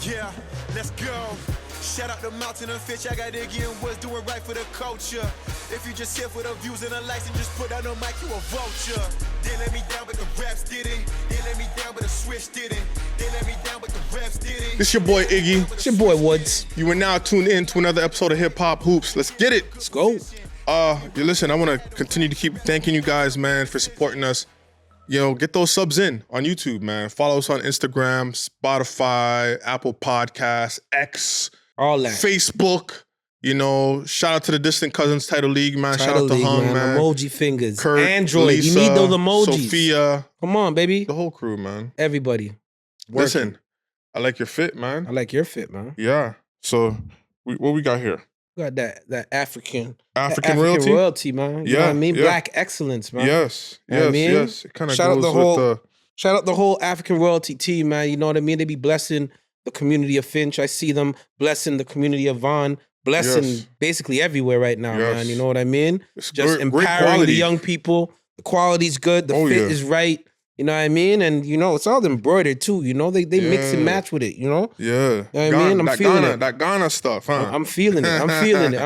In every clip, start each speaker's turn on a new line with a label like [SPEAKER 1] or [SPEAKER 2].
[SPEAKER 1] Yeah, let's go. Shout out the mountain and fish. I got Iggy and Woods doing right for the culture. If you just here for the views and the likes and just put out on mic, you a vulture. They let me down, but the raps did it. They let me down, but the switch did it. They let me down, but the raps did it.
[SPEAKER 2] This your boy Iggy.
[SPEAKER 3] It's your boy Woods.
[SPEAKER 2] You are now tuned in to another episode of Hip Hop Hoops. Let's get it.
[SPEAKER 3] Let's go.
[SPEAKER 2] You listen, I want to continue to keep thanking you guys, man, for supporting us. You know, get those subs in on YouTube, man. Follow us on Instagram, Spotify, Apple Podcasts, X,
[SPEAKER 3] all that.
[SPEAKER 2] Facebook. You know, shout out to the Distant Cousins Title League, man. Shout out to Hung, man.
[SPEAKER 3] Emoji fingers.
[SPEAKER 2] Kurt,
[SPEAKER 3] Android.
[SPEAKER 2] Lisa,
[SPEAKER 3] you need those emojis.
[SPEAKER 2] Sophia.
[SPEAKER 3] Come on, baby.
[SPEAKER 2] The whole crew, man.
[SPEAKER 3] Everybody. Working.
[SPEAKER 2] Listen, I like your fit, man.
[SPEAKER 3] I like your fit, man.
[SPEAKER 2] Yeah. So, what we got here?
[SPEAKER 3] We got that African
[SPEAKER 2] royalty,
[SPEAKER 3] man. You know what I mean? Black excellence, man.
[SPEAKER 2] Yes.
[SPEAKER 3] You know what I mean?
[SPEAKER 2] Yes. It kind of goes with the...
[SPEAKER 3] Shout out the whole African royalty team, man. You know what I mean? They be blessing the community of Finch. I see them blessing the community of Vaughn, blessing basically everywhere right now, man. You know what I mean?
[SPEAKER 2] It's
[SPEAKER 3] just empowering the young people. The quality's good. The fit is right. You know what I mean? And, you know, it's all embroidered, too. You know, they mix and match with it, you know?
[SPEAKER 2] Yeah.
[SPEAKER 3] You know what I mean? I'm feeling it.
[SPEAKER 2] That Ghana stuff, huh?
[SPEAKER 3] I'm feeling it. I'm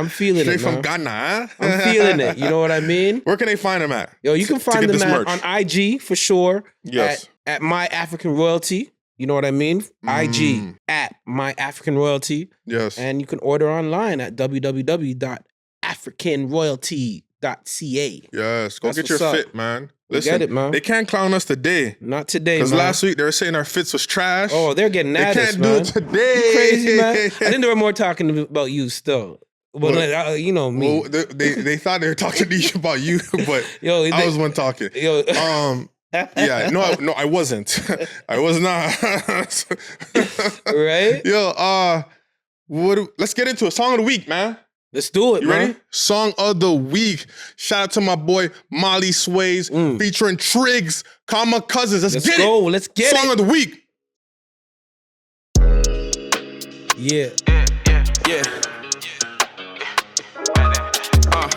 [SPEAKER 3] feeling it,
[SPEAKER 2] Straight
[SPEAKER 3] man.
[SPEAKER 2] from Ghana, huh?
[SPEAKER 3] I'm feeling it. You know what I mean?
[SPEAKER 2] Where can they find them at?
[SPEAKER 3] Yo, you can find them on IG, for sure.
[SPEAKER 2] Yes.
[SPEAKER 3] At My African Royalty. You know what I mean? IG, at My African Royalty.
[SPEAKER 2] Yes.
[SPEAKER 3] And you can order online at www.africanroyalty.ca.
[SPEAKER 2] Yes. Go get your fit, man. Listen,
[SPEAKER 3] get it, man.
[SPEAKER 2] They can't clown us today.
[SPEAKER 3] Not today, man.
[SPEAKER 2] Because last week they were saying our fits was trash.
[SPEAKER 3] Oh, they're getting at us, man.
[SPEAKER 2] They can't do it today.
[SPEAKER 3] You crazy, man? I think they were more talking about you still. But you know me.
[SPEAKER 2] Well, they thought they were talking to you about you, but I was one talking. Yeah, no, I wasn't. I was not.
[SPEAKER 3] Right?
[SPEAKER 2] Yo, let's get into a song of the week, man.
[SPEAKER 3] Let's do it,
[SPEAKER 2] you
[SPEAKER 3] man.
[SPEAKER 2] Ready? Song of the week. Shout out to my boy Molly Swayzz featuring Triggs, Comma Cousins. Let's get
[SPEAKER 3] go.
[SPEAKER 2] it.
[SPEAKER 3] Let's get
[SPEAKER 2] Song of the week.
[SPEAKER 3] Yeah.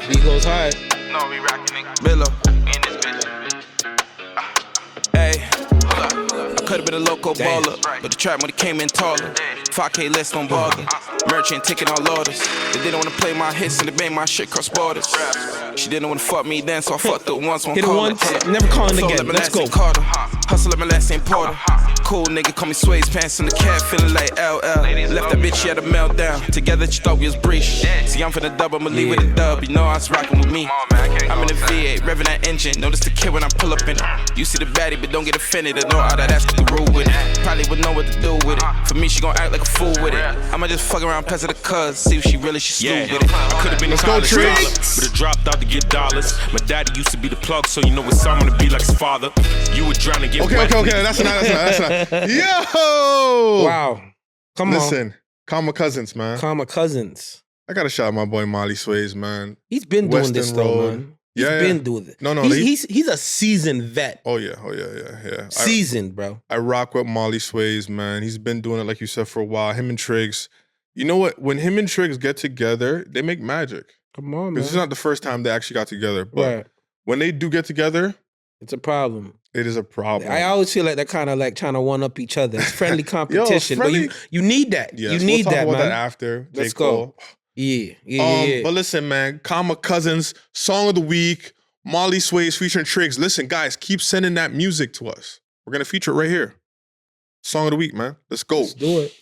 [SPEAKER 3] Beat goes high.
[SPEAKER 4] No, we rockin' it. Billow in this bitch. Hey, I could've been a local baller, but the trap money came in taller. 5K less don't bother. Merchant taking all orders. They didn't wanna play my hits and they made my shit cross borders. She didn't wanna fuck me then, so I fucked her once.
[SPEAKER 3] Hit it once, never calling again. Let's go.
[SPEAKER 4] Hustle at my last St. Porter. Cool nigga, call me Swayzz, pants in the cab, feeling like LL. Left that bitch, she had a meltdown. Together, she thought we was breach. See, I'm finna dub, I'ma leave with a dub. You know I was rocking with me. I'm in the V8, revving that engine. Notice the kid when I pull up in it. You see the baddie, but don't get offended. I know how that's the rule with it. Probably wouldn't know what to do with it. For me, she gon' act like a fool with it. I'ma just fuck around, pass her the cuz. See if she really, she slew with it.
[SPEAKER 5] I could've been a college scholar, but I dropped out to get dollars. My daddy used to be the plug, so you know it's I'm gonna be like his father. You would drown and get wet.
[SPEAKER 2] Okay, that's enough. Yo!
[SPEAKER 3] Wow. Come on.
[SPEAKER 2] Listen, Comma Cousins, man.
[SPEAKER 3] Comma Cousins.
[SPEAKER 2] I gotta shout out my boy Molly Swayzz, man.
[SPEAKER 3] He's been doing this though, man. He's been doing it.
[SPEAKER 2] No.
[SPEAKER 3] He's a seasoned vet.
[SPEAKER 2] Oh yeah.
[SPEAKER 3] Seasoned, bro.
[SPEAKER 2] I rock with Molly Swayzz, man. He's been doing it, like you said, for a while. Him and Triggs. You know what? When him and Triggs get together, they make magic.
[SPEAKER 3] Come on, man.
[SPEAKER 2] This is not the first time they actually got together, but when they do get together,
[SPEAKER 3] it's a problem.
[SPEAKER 2] It is a problem.
[SPEAKER 3] I always feel like they're kind of like trying to one up each other. It's friendly competition, but you need that.
[SPEAKER 2] Yes,
[SPEAKER 3] you need
[SPEAKER 2] we'll talk
[SPEAKER 3] that,
[SPEAKER 2] about
[SPEAKER 3] man.
[SPEAKER 2] that after.
[SPEAKER 3] Let's go. Yeah.
[SPEAKER 2] But listen, man, Comma Cousins, Song of the Week, Molly Swayzz featuring Triggs. Listen, guys, keep sending that music to us. We're gonna feature it right here. Song of the Week, man. Let's go.
[SPEAKER 3] Let's do it.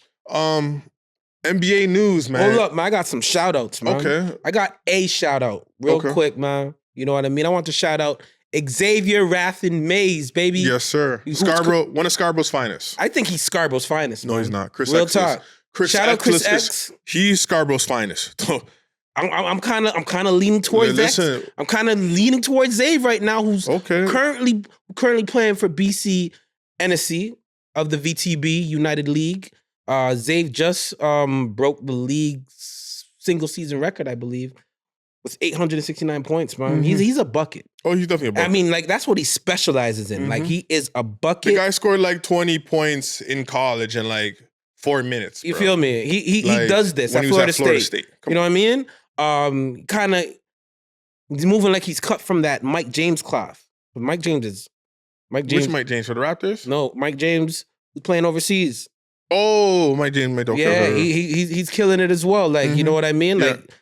[SPEAKER 2] NBA news, man.
[SPEAKER 3] Hold up, man. I got some shout outs, man.
[SPEAKER 2] Okay.
[SPEAKER 3] I got a shout out real quick, man. You know what I mean? I want to shout out Xavier Rathan-Mayes, baby.
[SPEAKER 2] Yes, sir. Scarborough, one of Scarborough's finest.
[SPEAKER 3] I think he's Scarborough's finest.
[SPEAKER 2] No,
[SPEAKER 3] man.
[SPEAKER 2] he's not.
[SPEAKER 3] Real talk.
[SPEAKER 2] Shout out Chris X. He's Scarborough's finest.
[SPEAKER 3] I'm kind of leaning towards X. I'm kind of leaning towards Xavier right now, who's currently playing for BC NSC of the VTB United League. Xavier just broke the league's single season record, I believe, with 869 points, man. He's a bucket.
[SPEAKER 2] Oh, he's definitely a bucket.
[SPEAKER 3] I mean, like, that's what he specializes in. Like, he is a bucket.
[SPEAKER 2] The guy scored like 20 points in college in like 4 minutes.
[SPEAKER 3] You feel me? He does this at Florida State. You know what I mean? Kind of, he's moving like he's cut from that Mike James cloth. But Mike James is Mike James.
[SPEAKER 2] Which Mike James for the Raptors?
[SPEAKER 3] No, Mike James was playing overseas.
[SPEAKER 2] Oh, Mike James.
[SPEAKER 3] Yeah, he's killing it as well. Like, you know what I mean?
[SPEAKER 2] Yeah.
[SPEAKER 3] Like,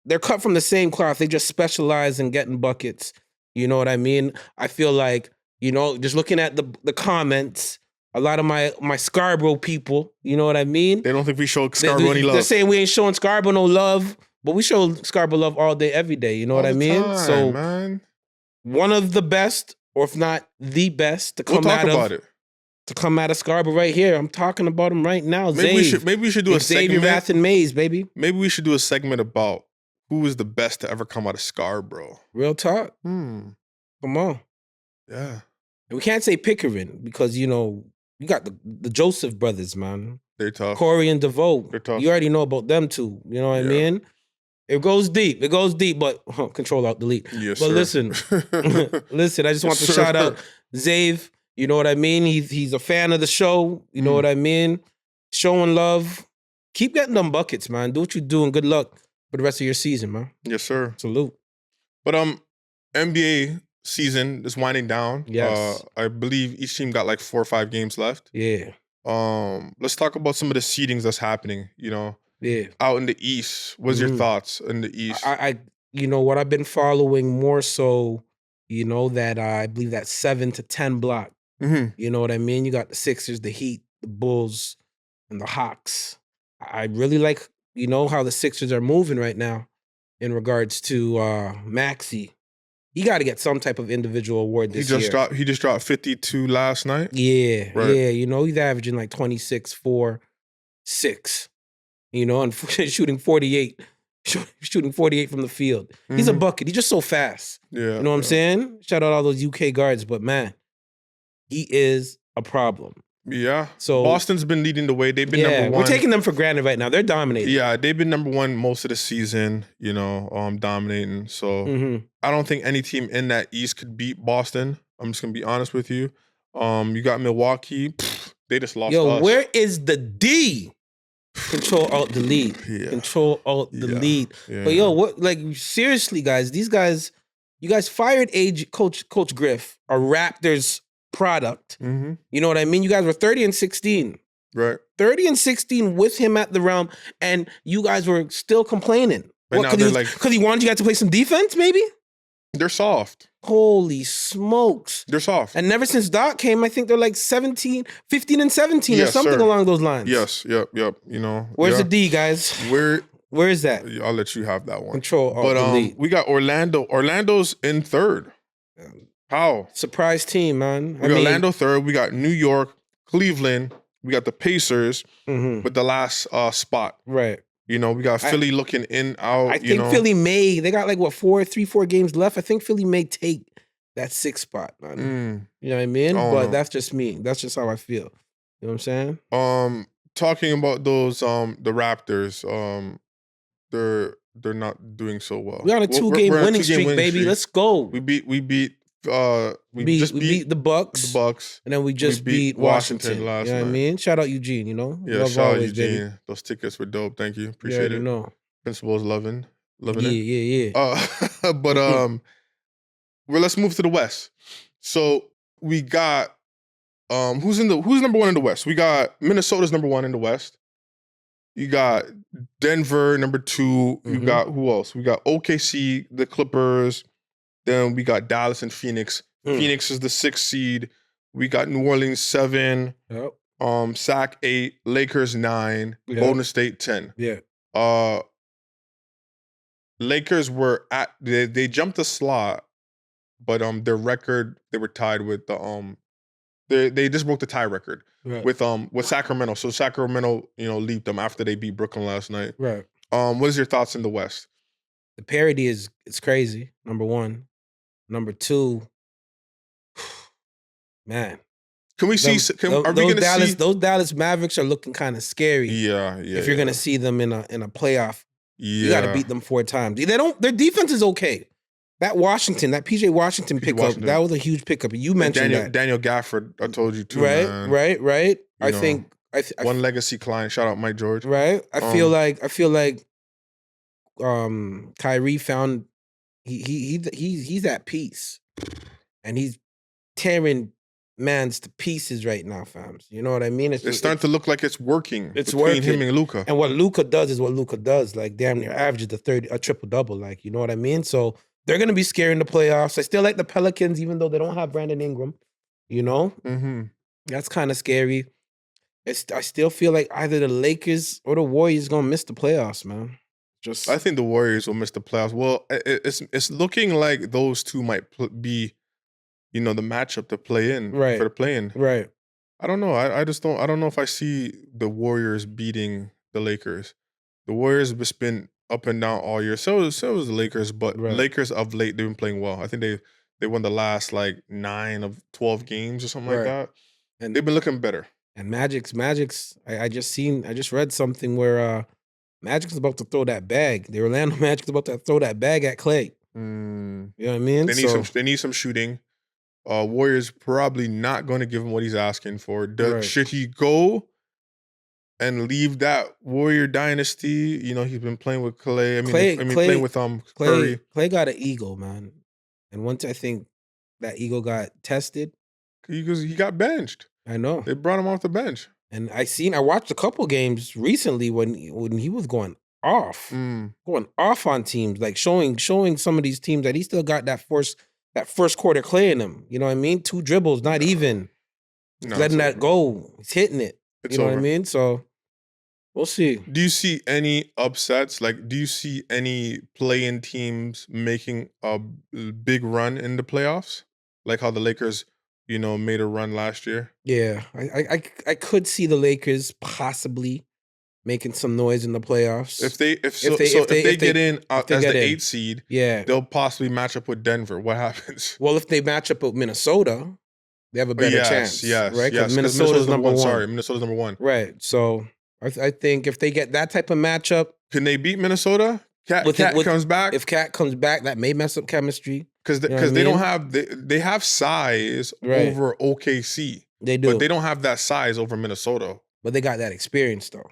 [SPEAKER 3] they're cut from the same cloth. They just specialize in getting buckets. You know what I mean? I feel like, you know, just looking at the comments, a lot of my Scarborough people, you know what I mean?
[SPEAKER 2] They don't think we show Scarborough any love.
[SPEAKER 3] They're saying we ain't showing Scarborough no love, but we show Scarborough love all day, every day. You know what I mean? So,
[SPEAKER 2] man.
[SPEAKER 3] One of the best, or if not the best, to come out of Scarborough right here. I'm talking about him right now.
[SPEAKER 2] Maybe we should do a
[SPEAKER 3] Xavier,
[SPEAKER 2] segment.
[SPEAKER 3] Rathan-Mayes, baby.
[SPEAKER 2] Maybe we should do a segment about who is the best to ever come out of Scarborough.
[SPEAKER 3] Real talk. Come on.
[SPEAKER 2] Yeah.
[SPEAKER 3] And we can't say Pickering because, you know, you got the Joseph brothers, man.
[SPEAKER 2] They're tough.
[SPEAKER 3] Corey and DeVoe.
[SPEAKER 2] They're tough.
[SPEAKER 3] You already know about them too. You know what I mean? It goes deep. but control out, delete.
[SPEAKER 2] Yes,
[SPEAKER 3] but
[SPEAKER 2] sir.
[SPEAKER 3] listen, I just want to shout out Xavier. You know what I mean? He's a fan of the show. You know what I mean? Showing love. Keep getting them buckets, man. Do what you do and good luck for the rest of your season, man.
[SPEAKER 2] Yes, sir.
[SPEAKER 3] Salute.
[SPEAKER 2] But NBA season is winding down.
[SPEAKER 3] Yes.
[SPEAKER 2] I believe each team got like 4 or 5 games left.
[SPEAKER 3] Yeah.
[SPEAKER 2] Let's talk about some of the seedings that's happening, you know.
[SPEAKER 3] Yeah.
[SPEAKER 2] Out in the East. What's your thoughts in the East?
[SPEAKER 3] I you know what I've been following more so, you know, that I believe that 7 to 10 block. You know what I mean? You got the Sixers, the Heat, the Bulls, and the Hawks. I really like, you know, how the Sixers are moving right now in regards to Maxey. He got to get some type of individual award this year.
[SPEAKER 2] He just dropped 52 last night.
[SPEAKER 3] Yeah,
[SPEAKER 2] right.
[SPEAKER 3] Yeah. You know, he's averaging like 26, 4, 6. You know, and shooting 48. Shooting 48 from the field. He's a bucket. He's just so fast.
[SPEAKER 2] Yeah.
[SPEAKER 3] You know what I'm saying? Shout out all those UK guards, but man, he is a problem.
[SPEAKER 2] Yeah.
[SPEAKER 3] So
[SPEAKER 2] Boston's been leading the way. They've been number one.
[SPEAKER 3] We're taking them for granted right now. They're dominating.
[SPEAKER 2] Yeah, they've been number one most of the season, you know, dominating. So I don't think any team in that East could beat Boston. I'm just gonna be honest with you. You got Milwaukee. They just lost us.
[SPEAKER 3] Where is the D? Control Alt Delete.
[SPEAKER 2] Yeah.
[SPEAKER 3] Control Alt Delete.
[SPEAKER 2] Yeah.
[SPEAKER 3] But what? Like seriously, guys, these guys, you guys fired Coach Griff, a Raptors product. You know what I mean? You guys were 30-16.
[SPEAKER 2] Right.
[SPEAKER 3] 30-16 with him at the realm, and you guys were still complaining. Because he wanted you guys to play some defense, maybe?
[SPEAKER 2] They're soft.
[SPEAKER 3] Holy smokes.
[SPEAKER 2] They're soft.
[SPEAKER 3] And ever since Doc came, I think they're like 15 and 17 or something along those lines.
[SPEAKER 2] Yes, yep. You know.
[SPEAKER 3] Where's the D, guys? Where is that?
[SPEAKER 2] I'll let you have that one.
[SPEAKER 3] Control Alt Delete.
[SPEAKER 2] We got Orlando. Orlando's in third. How?
[SPEAKER 3] Surprise team, man.
[SPEAKER 2] We got Orlando third. We got New York, Cleveland. We got the Pacers with the last spot.
[SPEAKER 3] Right.
[SPEAKER 2] You know, we got Philly looking in, out.
[SPEAKER 3] I think Philly may. They got like, 3-4 games left. I think Philly may take that 6th spot, man. You know what I mean? But that's just me. That's just how I feel. You know what I'm saying?
[SPEAKER 2] Talking about those, the Raptors, they're not doing so well.
[SPEAKER 3] We're on a 2-game winning streak, baby. Let's go.
[SPEAKER 2] We beat
[SPEAKER 3] just beat the Bucks. And then we just beat Washington
[SPEAKER 2] last
[SPEAKER 3] night. You know what I mean? Shout out Eugene, you know?
[SPEAKER 2] Yeah,
[SPEAKER 3] Love
[SPEAKER 2] shout out
[SPEAKER 3] always,
[SPEAKER 2] Eugene.
[SPEAKER 3] baby.
[SPEAKER 2] Those tickets were dope. Thank you. Appreciate it.
[SPEAKER 3] Know.
[SPEAKER 2] Principal's loving it.
[SPEAKER 3] Yeah.
[SPEAKER 2] But well, let's move to the West. So we got who's number 1 in the West? We got Minnesota's number 1 in the West. You got Denver number 2. You got who else? We got OKC, the Clippers. Then we got Dallas and Phoenix. Phoenix is the 6th seed. We got New Orleans 7.
[SPEAKER 3] Yep.
[SPEAKER 2] SAC 8. Lakers 9.
[SPEAKER 3] Yep.
[SPEAKER 2] Golden State 10.
[SPEAKER 3] Yeah.
[SPEAKER 2] Lakers were they jumped a slot, but their record, they were tied with the they just broke the tie record with Sacramento. So Sacramento, you know, leaped them after they beat Brooklyn last night.
[SPEAKER 3] Right.
[SPEAKER 2] What is your thoughts in the West?
[SPEAKER 3] The parity is crazy. Number 1. Number 2, man.
[SPEAKER 2] Can we see? Are we going to see
[SPEAKER 3] those Dallas Mavericks are looking kind of scary?
[SPEAKER 2] Yeah.
[SPEAKER 3] If you're going to see them in a playoff,
[SPEAKER 2] you
[SPEAKER 3] got to beat them 4 times. Their defense is okay. That PJ Washington pickup, that was a huge pickup. You mentioned that.
[SPEAKER 2] Daniel Gafford, I told you too.
[SPEAKER 3] Right,
[SPEAKER 2] man.
[SPEAKER 3] right. I think
[SPEAKER 2] one legacy client. Shout out Mike George.
[SPEAKER 3] Right. I feel like Kyrie found he's at peace, and he's tearing man's to pieces right now, fam. You know what I mean?
[SPEAKER 2] It's starting to look like it's working.
[SPEAKER 3] It's
[SPEAKER 2] between
[SPEAKER 3] working.
[SPEAKER 2] him and Luka.
[SPEAKER 3] And what Luka does is what Luka does. Like damn near averages a triple-double. Like, you know what I mean? So they're gonna be scary in the playoffs. I still like the Pelicans, even though they don't have Brandon Ingram. You know?
[SPEAKER 2] Mm-hmm.
[SPEAKER 3] That's kind of scary. I still feel like either the Lakers or the Warriors gonna miss the playoffs, man.
[SPEAKER 2] I think the Warriors will miss the playoffs. Well, it's looking like those two might be, the matchup to play in for the play-in.
[SPEAKER 3] Right.
[SPEAKER 2] I don't know. I just don't. I don't know if I see the Warriors beating the Lakers. The Warriors have just been up and down all year. So was the Lakers, but Lakers of late they've been playing well. I think they won the last like 9 of 12 games or something like that, and they've been looking better.
[SPEAKER 3] And Magic's. I just read something where Magic's about to throw that bag. The Orlando Magic's about to throw that bag at Clay. You know what I mean?
[SPEAKER 2] They need some shooting. Warriors probably not going to give him what he's asking for. Should he go and leave that Warrior dynasty? He's been playing with Clay. Playing with Curry.
[SPEAKER 3] Clay got an ego, man. And once I think that ego got tested,
[SPEAKER 2] because he got benched.
[SPEAKER 3] I know.
[SPEAKER 2] They brought him off the bench.
[SPEAKER 3] And I watched a couple games recently when he was going off on teams, like showing some of these teams that he still got that first quarter Clay in him. You know what I mean? 2 dribbles, not even. Letting that go. He's hitting it. You know what I mean? So we'll see.
[SPEAKER 2] Do you see any upsets? Like, do you see any play-in teams making a big run in the playoffs? Like how the Lakers, made a run last year?
[SPEAKER 3] Yeah. I could see the Lakers possibly making some noise in the playoffs.
[SPEAKER 2] If they get in as the 8th seed, they'll possibly match up with Denver. What happens?
[SPEAKER 3] Well, if they match up with Minnesota, they have a better chance. Right?
[SPEAKER 2] Because Minnesota's number 1. Sorry, Minnesota's number 1.
[SPEAKER 3] Right. So I think if they get that type of matchup.
[SPEAKER 2] Can they beat Minnesota? Cat comes back?
[SPEAKER 3] If Cat comes back, that may mess up chemistry.
[SPEAKER 2] Because they don't have they have size over OKC.
[SPEAKER 3] They do.
[SPEAKER 2] But they don't have that size over Minnesota.
[SPEAKER 3] But they got that experience though.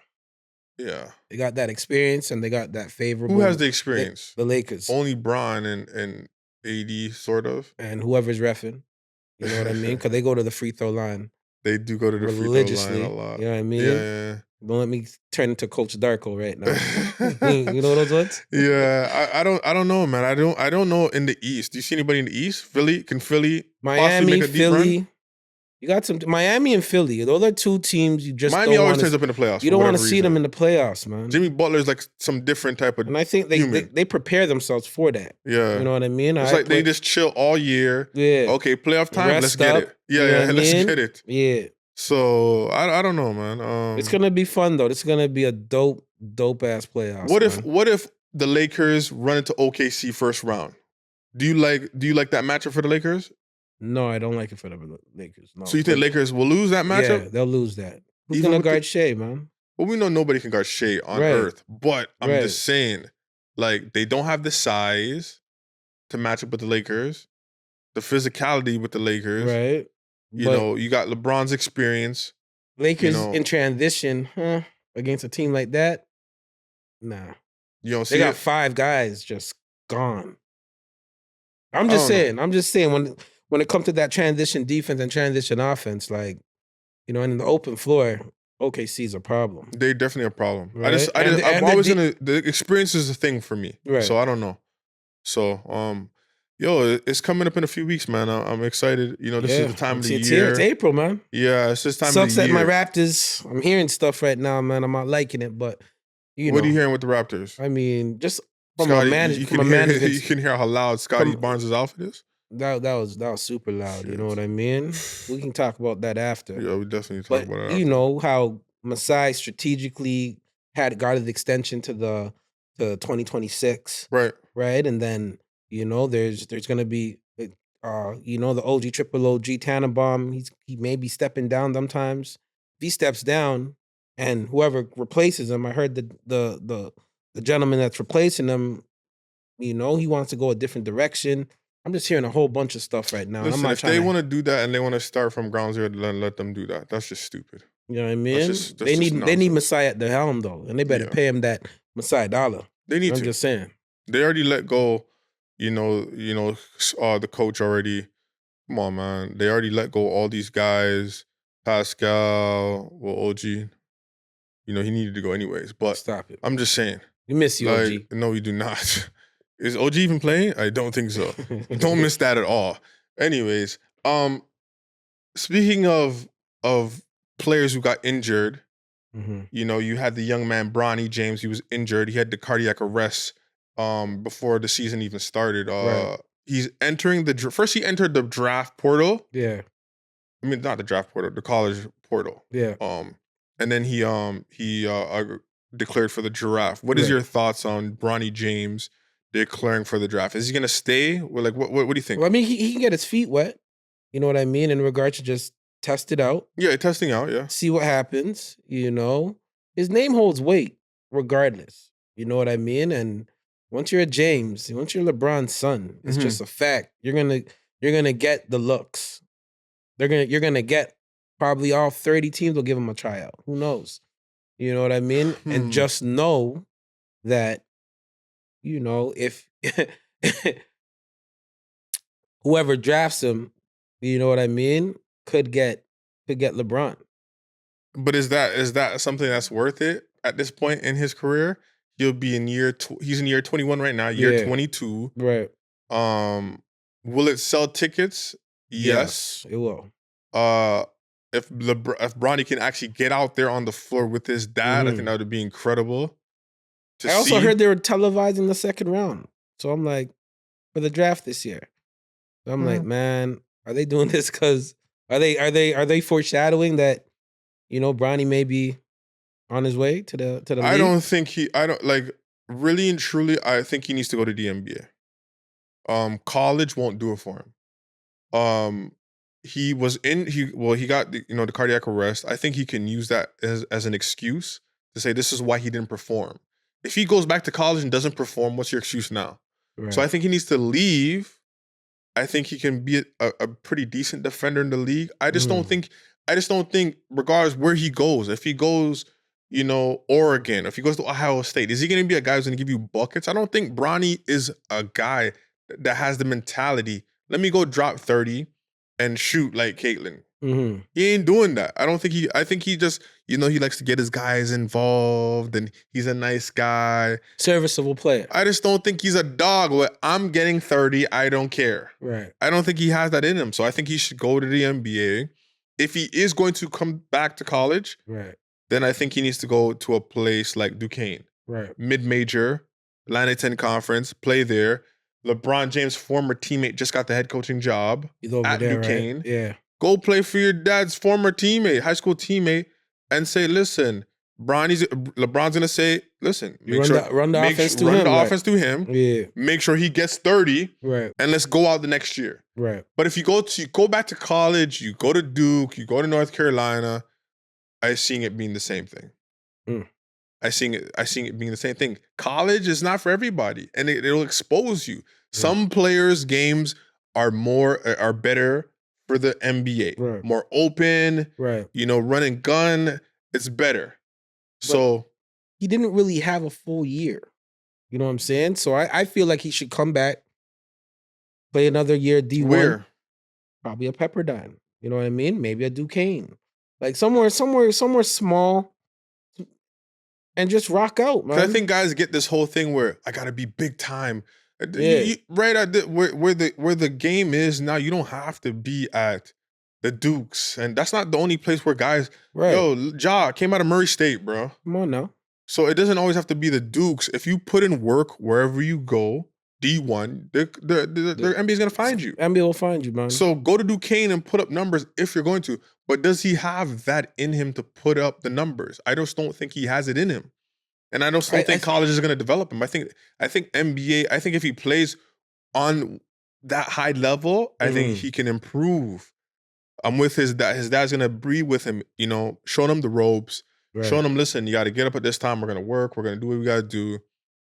[SPEAKER 2] Yeah.
[SPEAKER 3] They got that experience and they got that favorable.
[SPEAKER 2] Who has the experience?
[SPEAKER 3] The Lakers.
[SPEAKER 2] Only Bron and AD, sort of.
[SPEAKER 3] And whoever's reffing. You know what I mean? Because they go to the free throw line.
[SPEAKER 2] They do go to the free throw line a lot.
[SPEAKER 3] You know what I mean?
[SPEAKER 2] Yeah.
[SPEAKER 3] Don't let me turn into Coach Darko right now. You know those ones?
[SPEAKER 2] Yeah, I don't know, man. I don't know in the East. Do you see anybody in the East? Can Philly
[SPEAKER 3] Miami,
[SPEAKER 2] make a deep
[SPEAKER 3] Philly.
[SPEAKER 2] run?
[SPEAKER 3] You got some Miami and Philly. Those are 2 teams you just
[SPEAKER 2] Miami always turns up in the playoffs.
[SPEAKER 3] You don't want to see them in the playoffs, man.
[SPEAKER 2] Jimmy Butler's like some different type of.
[SPEAKER 3] And I think they prepare themselves for that.
[SPEAKER 2] Yeah,
[SPEAKER 3] you know what I mean.
[SPEAKER 2] It's like they just chill all year.
[SPEAKER 3] Yeah.
[SPEAKER 2] Okay, playoff time. Let's get it. Yeah, let's get it.
[SPEAKER 3] Yeah.
[SPEAKER 2] So I don't know, man.
[SPEAKER 3] It's gonna be fun though. It's gonna be a dope ass playoffs.
[SPEAKER 2] What if the Lakers run into OKC first round? Do you like that matchup for the Lakers?
[SPEAKER 3] No, I don't like it for the Lakers. No.
[SPEAKER 2] So you think Lakers will lose that matchup?
[SPEAKER 3] Yeah, they'll lose that. Who's gonna guard Shea, man?
[SPEAKER 2] Well, we know nobody can guard Shea on earth, but I'm just saying, like, they don't have the size to match up with the Lakers, the physicality with the Lakers.
[SPEAKER 3] Right.
[SPEAKER 2] You got LeBron's experience.
[SPEAKER 3] Lakers in transition, against a team like that? Nah.
[SPEAKER 2] You don't see
[SPEAKER 3] they got 5 guys just gone. I'm just saying when it comes to that transition defense and transition offense, like, and in the open floor, OKC's a problem.
[SPEAKER 2] They're definitely a problem.
[SPEAKER 3] Right?
[SPEAKER 2] I'm always the experience is a thing for me.
[SPEAKER 3] Right.
[SPEAKER 2] So I don't know. So it's coming up in a few weeks, man. I'm excited. This is the time of the year.
[SPEAKER 3] It's April, man.
[SPEAKER 2] Yeah, it's this time
[SPEAKER 3] Sucks
[SPEAKER 2] of the year.
[SPEAKER 3] Sucks that my Raptors. I'm hearing stuff right now, man. I'm not liking it, but
[SPEAKER 2] what are you hearing with the Raptors?
[SPEAKER 3] I mean, just from
[SPEAKER 2] Scottie,
[SPEAKER 3] a management.
[SPEAKER 2] You can hear how loud Scottie Barnes' outfit is.
[SPEAKER 3] That was super loud. You know what I mean? We can talk about that after.
[SPEAKER 2] Yeah, we definitely talk about it after.
[SPEAKER 3] You know how Masai strategically got his extension to 2026.
[SPEAKER 2] Right.
[SPEAKER 3] Right. And then, there's gonna be the OG Triple OG Tannenbaum. He may be stepping down sometimes. If he steps down and whoever replaces him, I heard the gentleman that's replacing him, he wants to go a different direction. I'm just hearing a whole bunch of stuff right now.
[SPEAKER 2] Listen, if they want to do that and they want to start from ground zero, then let them do that. That's just stupid.
[SPEAKER 3] You know what I mean? They need Masai at the helm though, and they better pay him that Masai dollar.
[SPEAKER 2] They need to.
[SPEAKER 3] I'm just saying.
[SPEAKER 2] They already let go. The coach already. Come on, man. They already let go all these guys. Pascal, OG. You know, he needed to go anyways. But
[SPEAKER 3] stop it.
[SPEAKER 2] I'm just saying.
[SPEAKER 3] We miss you,
[SPEAKER 2] like,
[SPEAKER 3] OG.
[SPEAKER 2] No, we do not. Is OG even playing? I don't think so. Don't miss that at all. Anyways, speaking of players who got injured, you know, you had the young man Bronny James. He was injured. He had the cardiac arrest before the season even started.
[SPEAKER 3] Right.
[SPEAKER 2] He's entering first. He entered the draft portal.
[SPEAKER 3] Yeah.
[SPEAKER 2] I mean, not the draft portal, the college portal.
[SPEAKER 3] Yeah.
[SPEAKER 2] And then he declared for the draft. What is your thoughts on Bronny James declaring for the draft? Is he gonna stay? Or like, what do you think?
[SPEAKER 3] Well, I mean, he can get his feet wet. You know what I mean? In regard to just test it out.
[SPEAKER 2] Yeah, testing out. Yeah.
[SPEAKER 3] See what happens. You know, his name holds weight, regardless. You know what I mean? And once you're a James, once you're LeBron's son, it's just a fact. You're gonna get the looks. You're gonna get probably all 30 teams will give him a tryout. Who knows? You know what I mean? And just know that, you know, if whoever drafts him, you know what I mean, could get LeBron.
[SPEAKER 2] But is that something that's worth it at this point in his career? He'll be he's in year 21 right now, year 22.
[SPEAKER 3] Right.
[SPEAKER 2] Will it sell tickets? Yes,
[SPEAKER 3] it will.
[SPEAKER 2] If Bronny can actually get out there on the floor with his dad, I think that would be incredible.
[SPEAKER 3] I also heard they were televising the second round. So I'm like, for the draft this year. So I'm like, man, are they doing this because are they foreshadowing that, you know, Bronny may be on his way to the league?
[SPEAKER 2] I don't think really and truly, I think he needs to go to the NBA. College won't do it for him. He got the cardiac arrest. I think he can use that as an excuse to say this is why he didn't perform. If he goes back to college and doesn't perform, what's your excuse now? Right. So I think he needs to leave. I think he can be a pretty decent defender in the league. I just don't think, regardless where he goes, if he goes, you know, Oregon, if he goes to Ohio State, is he going to be a guy who's going to give you buckets? I don't think Bronny is a guy that has the mentality, let me go drop 30 and shoot like Caitlin. He ain't doing that. I think he just, you know, he likes to get his guys involved and he's a nice guy.
[SPEAKER 3] Serviceable player.
[SPEAKER 2] I just don't think he's a dog where I'm getting 30, I don't care.
[SPEAKER 3] Right.
[SPEAKER 2] I don't think he has that in him. So I think he should go to the NBA. If he is going to come back to college, then I think he needs to go to a place like Duquesne.
[SPEAKER 3] Right.
[SPEAKER 2] Mid-major, Atlantic 10 Conference, play there. LeBron James' former teammate just got the head coaching job at Duquesne.
[SPEAKER 3] Right? Yeah.
[SPEAKER 2] Go play for your dad's former teammate, high school teammate, and say, listen, LeBron's gonna say, listen,
[SPEAKER 3] run the offense
[SPEAKER 2] to him.
[SPEAKER 3] Yeah.
[SPEAKER 2] Make sure he gets 30.
[SPEAKER 3] Right.
[SPEAKER 2] And let's go out the next year.
[SPEAKER 3] Right.
[SPEAKER 2] But if you go back to college, you go to Duke, you go to North Carolina, I seeing it being the same thing. I seeing it being the same thing. College is not for everybody, and it'll expose you. Some players' games are better for the NBA, more open, you know, run and gun. It's better. But so
[SPEAKER 3] he didn't really have a full year. You know what I'm saying? So I feel like he should come back, play another year D1.
[SPEAKER 2] Where?
[SPEAKER 3] Probably a Pepperdine. You know what I mean? Maybe a Duquesne. Like somewhere small, and just rock out, man.
[SPEAKER 2] I think guys get this whole thing where I gotta be big time.
[SPEAKER 3] Yeah.
[SPEAKER 2] Where the game is now, you don't have to be at the Dukes. And that's not the only place where guys, Ja came out of Murray State, bro.
[SPEAKER 3] Come on now.
[SPEAKER 2] So it doesn't always have to be the Dukes. If you put in work wherever you go, D1, the NBA is gonna find you.
[SPEAKER 3] NBA will find you, man.
[SPEAKER 2] So go to Duquesne and put up numbers if you're going to. But does he have that in him to put up the numbers? I just don't think he has it in him. And I don't think college is going to develop him. I think NBA, I think if he plays on that high level, I think he can improve. I'm with his dad. His dad's going to breathe with him, you know, showing him the ropes, showing him, listen, you got to get up at this time. We're going to work. We're going to do what we got to do.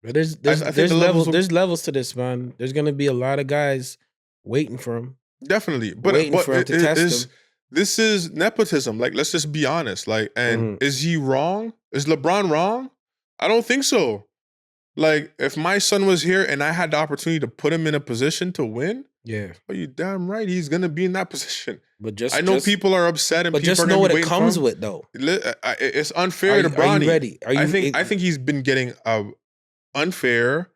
[SPEAKER 3] But there's levels to this, man. There's going to be a lot of guys waiting for him.
[SPEAKER 2] Definitely. But
[SPEAKER 3] for him to test him.
[SPEAKER 2] This is nepotism. Like, let's just be honest. Like, and is he wrong? Is LeBron wrong? I don't think so. Like, if my son was here and I had the opportunity to put him in a position to win, you damn right he's gonna be in that position.
[SPEAKER 3] But I
[SPEAKER 2] know people are upset, and
[SPEAKER 3] but
[SPEAKER 2] people
[SPEAKER 3] just
[SPEAKER 2] are
[SPEAKER 3] know
[SPEAKER 2] gonna
[SPEAKER 3] what
[SPEAKER 2] be
[SPEAKER 3] it comes with, though.
[SPEAKER 2] It's unfair to Bronny.
[SPEAKER 3] Are you ready?
[SPEAKER 2] I think he's been getting unfair,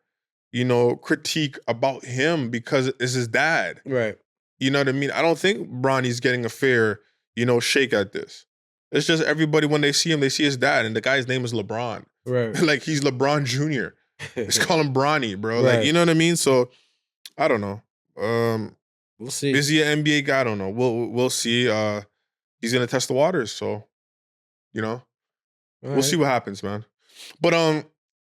[SPEAKER 2] critique about him because it's his dad.
[SPEAKER 3] Right.
[SPEAKER 2] You know what I mean? I don't think Bronny's getting a fair, shake at this. It's just everybody, when they see him, they see his dad, and the guy's name is LeBron.
[SPEAKER 3] Right.
[SPEAKER 2] Like, he's LeBron Jr. Let's call him Bronny, bro.
[SPEAKER 3] Right.
[SPEAKER 2] Like, you know what I mean? So, I don't know.
[SPEAKER 3] We'll see.
[SPEAKER 2] Is he an NBA guy? I don't know. We'll see. He's gonna test the waters, so we'll see what happens, man. But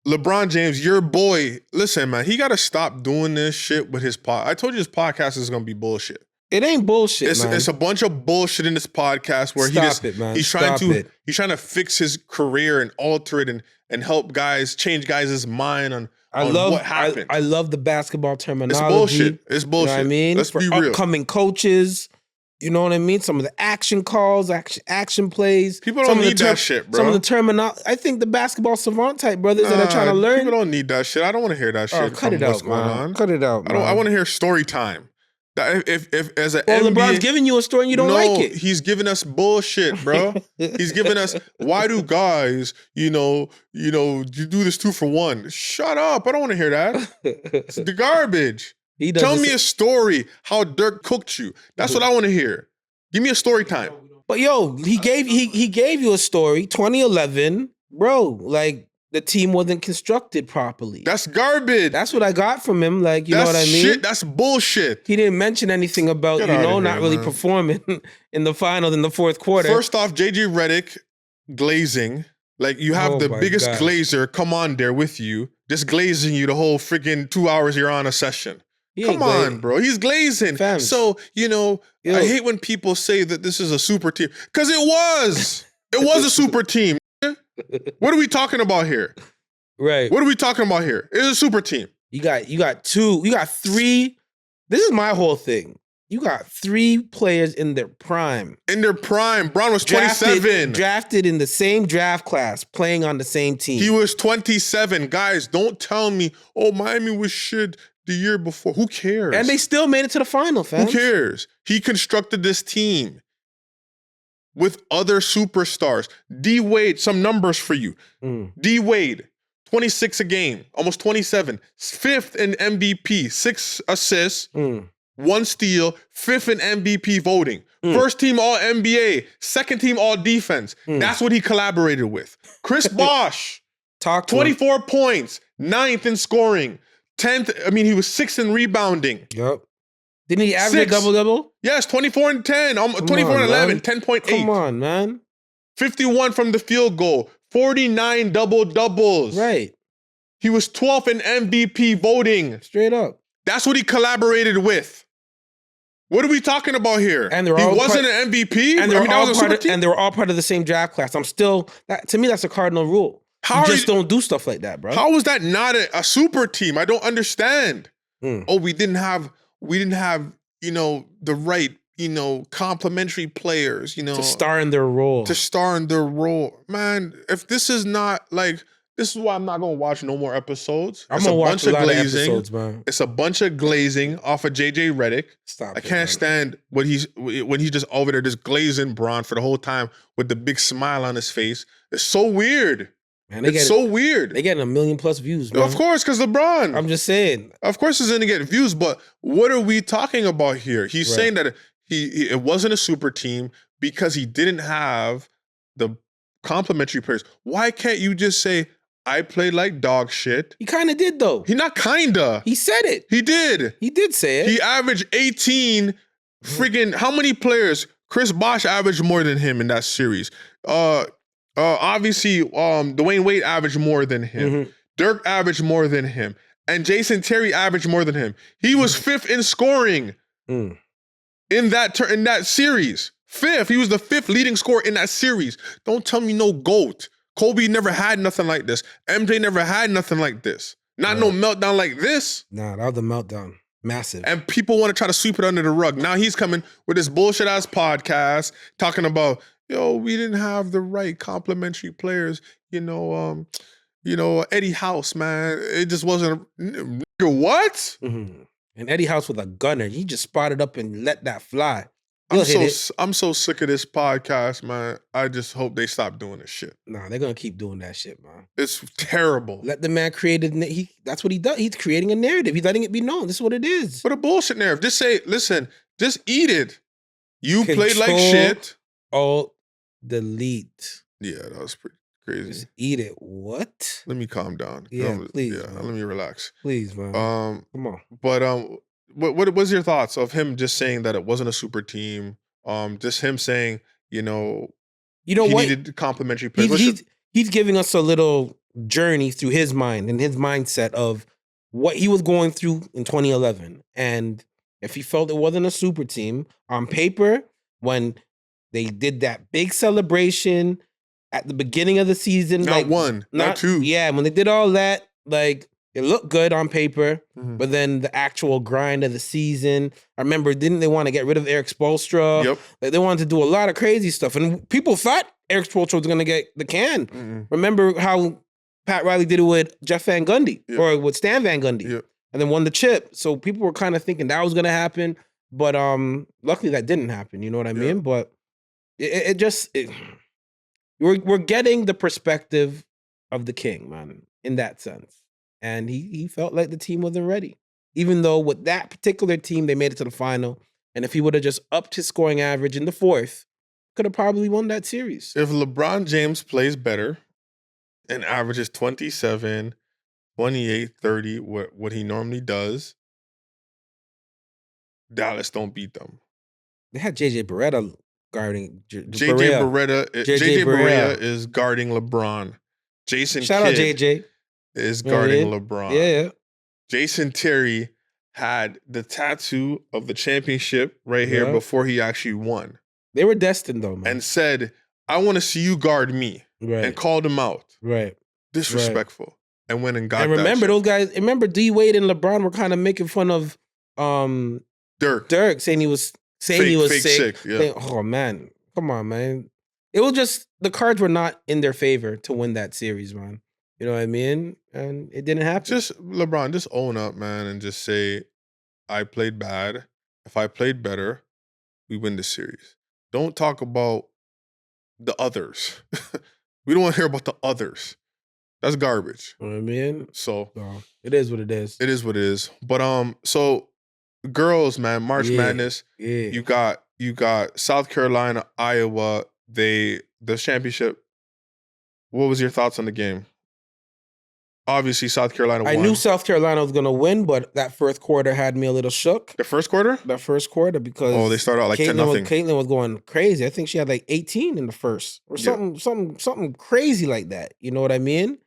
[SPEAKER 2] LeBron James, your boy, listen, man, he gotta stop doing this shit with his pod. I told you his podcast is gonna be bullshit.
[SPEAKER 3] It ain't bullshit, man.
[SPEAKER 2] It's a bunch of bullshit in this podcast where he's trying to fix his career and alter it and help change guys' mind on what happened.
[SPEAKER 3] I love the basketball terminology.
[SPEAKER 2] It's bullshit.
[SPEAKER 3] You know what I mean?
[SPEAKER 2] Let's be real.
[SPEAKER 3] Upcoming coaches, you know what I mean? Some of the action calls, action plays.
[SPEAKER 2] People don't need that shit, bro.
[SPEAKER 3] Some of the terminology. I think the basketball savant type brothers that are trying to learn.
[SPEAKER 2] People don't need that shit. I don't want to hear that shit.
[SPEAKER 3] Cut it out, man. Cut it out, man.
[SPEAKER 2] I want to hear story time. If as an
[SPEAKER 3] LeBron's giving you a story and you don't like it.
[SPEAKER 2] He's giving us bullshit, bro. He's giving us, why do guys, you do this 2-for-1? Shut up. I don't want to hear that. It's the garbage. Tell me a story how Dirk cooked you. That's what I want to hear. Give me a story time.
[SPEAKER 3] But he gave you a story, 2011, bro, like the team wasn't constructed properly.
[SPEAKER 2] That's garbage.
[SPEAKER 3] That's what I got from him. Like, you know what I mean?
[SPEAKER 2] Shit. That's bullshit.
[SPEAKER 3] He didn't mention anything about, not really performing in the finals in the fourth quarter.
[SPEAKER 2] First off, JJ Redick glazing. Like, you have the biggest glazer come on there with you, just glazing you the whole freaking 2 hours you're on a session. Come on, bro. He's glazing.
[SPEAKER 3] Fam.
[SPEAKER 2] So, I hate when people say that this is a super team. Because it was. It was a super team. What are we talking about here?
[SPEAKER 3] Right.
[SPEAKER 2] What are we talking about here? It's a super team.
[SPEAKER 3] You got three. This is my whole thing. You got 3 players in their prime.
[SPEAKER 2] Bron was 27.
[SPEAKER 3] Drafted in the same draft class, playing on the same team.
[SPEAKER 2] He was 27. Guys, don't tell me, Miami was shit the year before. Who cares?
[SPEAKER 3] And they still made it to the final, fam.
[SPEAKER 2] Who cares? He constructed this team with other superstars. D Wade, some numbers for you. D Wade, 26 a game, almost 27. 5th in MVP, 6 assists, 1 steal, 5th in MVP voting. First team All NBA, second team All Defense. That's what he collaborated with. Chris Bosh, 24 points, 9th in scoring, 10th. He was 6th in rebounding.
[SPEAKER 3] Yep. Didn't he average a double-double?
[SPEAKER 2] Yes, 24 and 10, 24 and 11, 10.8.
[SPEAKER 3] Come on, man.
[SPEAKER 2] 51 from the field goal, 49 double-doubles.
[SPEAKER 3] Right.
[SPEAKER 2] He was 12th in MVP voting.
[SPEAKER 3] Straight up.
[SPEAKER 2] That's what he collaborated with. What are we talking about here?
[SPEAKER 3] And
[SPEAKER 2] he wasn't an MVP?
[SPEAKER 3] And they were all part of the same draft class. To me, that's a cardinal rule. You just don't do stuff like that, bro.
[SPEAKER 2] How was that not a super team? I don't understand. We didn't have the right, complementary players,
[SPEAKER 3] to star in their role.
[SPEAKER 2] Man, if this is not this is why I'm not gonna watch no more episodes.
[SPEAKER 3] I'm gonna watch a lot of episodes, man.
[SPEAKER 2] It's a bunch of glazing off of JJ Redick.
[SPEAKER 3] Stop.
[SPEAKER 2] I can't stand when he's just over there just glazing Bron for the whole time with the big smile on his face. It's so weird. Man, it's so weird.
[SPEAKER 3] They're getting 1 million+ views, man.
[SPEAKER 2] Of course, because LeBron.
[SPEAKER 3] I'm just saying.
[SPEAKER 2] Of course he's going to get views, but what are we talking about here? He's saying that it wasn't a super team because he didn't have the complementary players. Why can't you just say, I played like dog shit?
[SPEAKER 3] He kind of did, though.
[SPEAKER 2] He not kinda.
[SPEAKER 3] He said it.
[SPEAKER 2] He did.
[SPEAKER 3] He did say it.
[SPEAKER 2] He averaged 18 friggin' how many players? Chris Bosh averaged more than him in that series. Obviously, Dwayne Wade averaged more than him. Dirk averaged more than him. And Jason Terry averaged more than him. He was 5th in scoring in that series. 5th. He was the 5th leading scorer in that series. Don't tell me no GOAT. Kobe never had nothing like this. MJ never had nothing like this. Not no meltdown like this.
[SPEAKER 3] Nah, that was the meltdown. Massive.
[SPEAKER 2] And people want to try to sweep it under the rug. Now he's coming with this bullshit-ass podcast talking about, we didn't have the right complementary players. you know, Eddie House, man. It just wasn't. What?
[SPEAKER 3] Mm-hmm. And Eddie House with a gunner. He just spotted up and let that fly.
[SPEAKER 2] I'm so sick of this podcast, man. I just hope they stop doing this shit.
[SPEAKER 3] Nah, they're gonna keep doing that shit, man.
[SPEAKER 2] It's terrible.
[SPEAKER 3] Let the man create that's what he does. He's creating a narrative. He's letting it be known. This is what it is.
[SPEAKER 2] What a bullshit narrative. Just say, listen, just eat it. You played like shit.
[SPEAKER 3] Alt, delete.
[SPEAKER 2] Yeah, that was pretty crazy.
[SPEAKER 3] Just eat it. What?
[SPEAKER 2] Let me calm down.
[SPEAKER 3] Yeah, please.
[SPEAKER 2] Yeah, let me relax.
[SPEAKER 3] Please, man. Come on.
[SPEAKER 2] But what was your thoughts of him just saying that it wasn't a super team? Just him saying, you know he
[SPEAKER 3] what?
[SPEAKER 2] Needed complimentary players.
[SPEAKER 3] He's giving us a little journey through his mind and his mindset of what he was going through in 2011. And if he felt it wasn't a super team, on paper, when they did that big celebration at the beginning of the season.
[SPEAKER 2] Not one, not two.
[SPEAKER 3] Yeah, when they did all that, like, it looked good on paper, but then the actual grind of the season. I remember, didn't they want to get rid of Eric Spoelstra?
[SPEAKER 2] Yep.
[SPEAKER 3] Like, they wanted to do a lot of crazy stuff. And people thought Eric Spoelstra was going to get the can. Remember how Pat Riley did it with Jeff Van Gundy or with Stan Van Gundy and then won the chip. So people were kind of thinking that was going to happen. But luckily that didn't happen. You know what I mean? But we're getting the perspective of the king, man, in that sense. And he felt like the team wasn't ready. Even though with that particular team, they made it to the final. And if he would have just upped his scoring average in the fourth, could have probably won that series.
[SPEAKER 2] If LeBron James plays better and averages 27, 28, 30, what he normally does, Dallas don't beat them.
[SPEAKER 3] They had JJ Barea guarding.
[SPEAKER 2] JJ Barea is guarding LeBron.
[SPEAKER 3] Shout out JJ.
[SPEAKER 2] Is guarding LeBron.
[SPEAKER 3] Yeah.
[SPEAKER 2] Jason Terry had the tattoo of the championship right here before he actually won.
[SPEAKER 3] They were destined though, man.
[SPEAKER 2] And said, I want to see you guard me.
[SPEAKER 3] Right.
[SPEAKER 2] And called him out.
[SPEAKER 3] Right.
[SPEAKER 2] Disrespectful. Right. And went and got
[SPEAKER 3] and remember
[SPEAKER 2] that
[SPEAKER 3] those guys, remember D Wade and LeBron were kind of making fun of Dirk saying he was sick.
[SPEAKER 2] Yeah.
[SPEAKER 3] Oh man. Come on, man. It was just the cards were not in their favor to win that series, man. You know what I mean? And it didn't happen.
[SPEAKER 2] Just, LeBron, just own up, man, and just say, I played bad. If I played better, we win the series. Don't talk about the others. We don't want to hear about the others. That's garbage.
[SPEAKER 3] You know what I mean?
[SPEAKER 2] So
[SPEAKER 3] it is what it is.
[SPEAKER 2] It is what it is. But so girls, man, March Madness.
[SPEAKER 3] Yeah.
[SPEAKER 2] You got South Carolina, Iowa, the championship. What was your thoughts on the game? Obviously, South Carolina won.
[SPEAKER 3] I knew South Carolina was going to win, but that first quarter had me a little shook.
[SPEAKER 2] The first quarter?
[SPEAKER 3] That first quarter because
[SPEAKER 2] they started out like 10-0.
[SPEAKER 3] Caitlin was going crazy. I think she had like 18 in the first or something crazy like that. You know what I mean?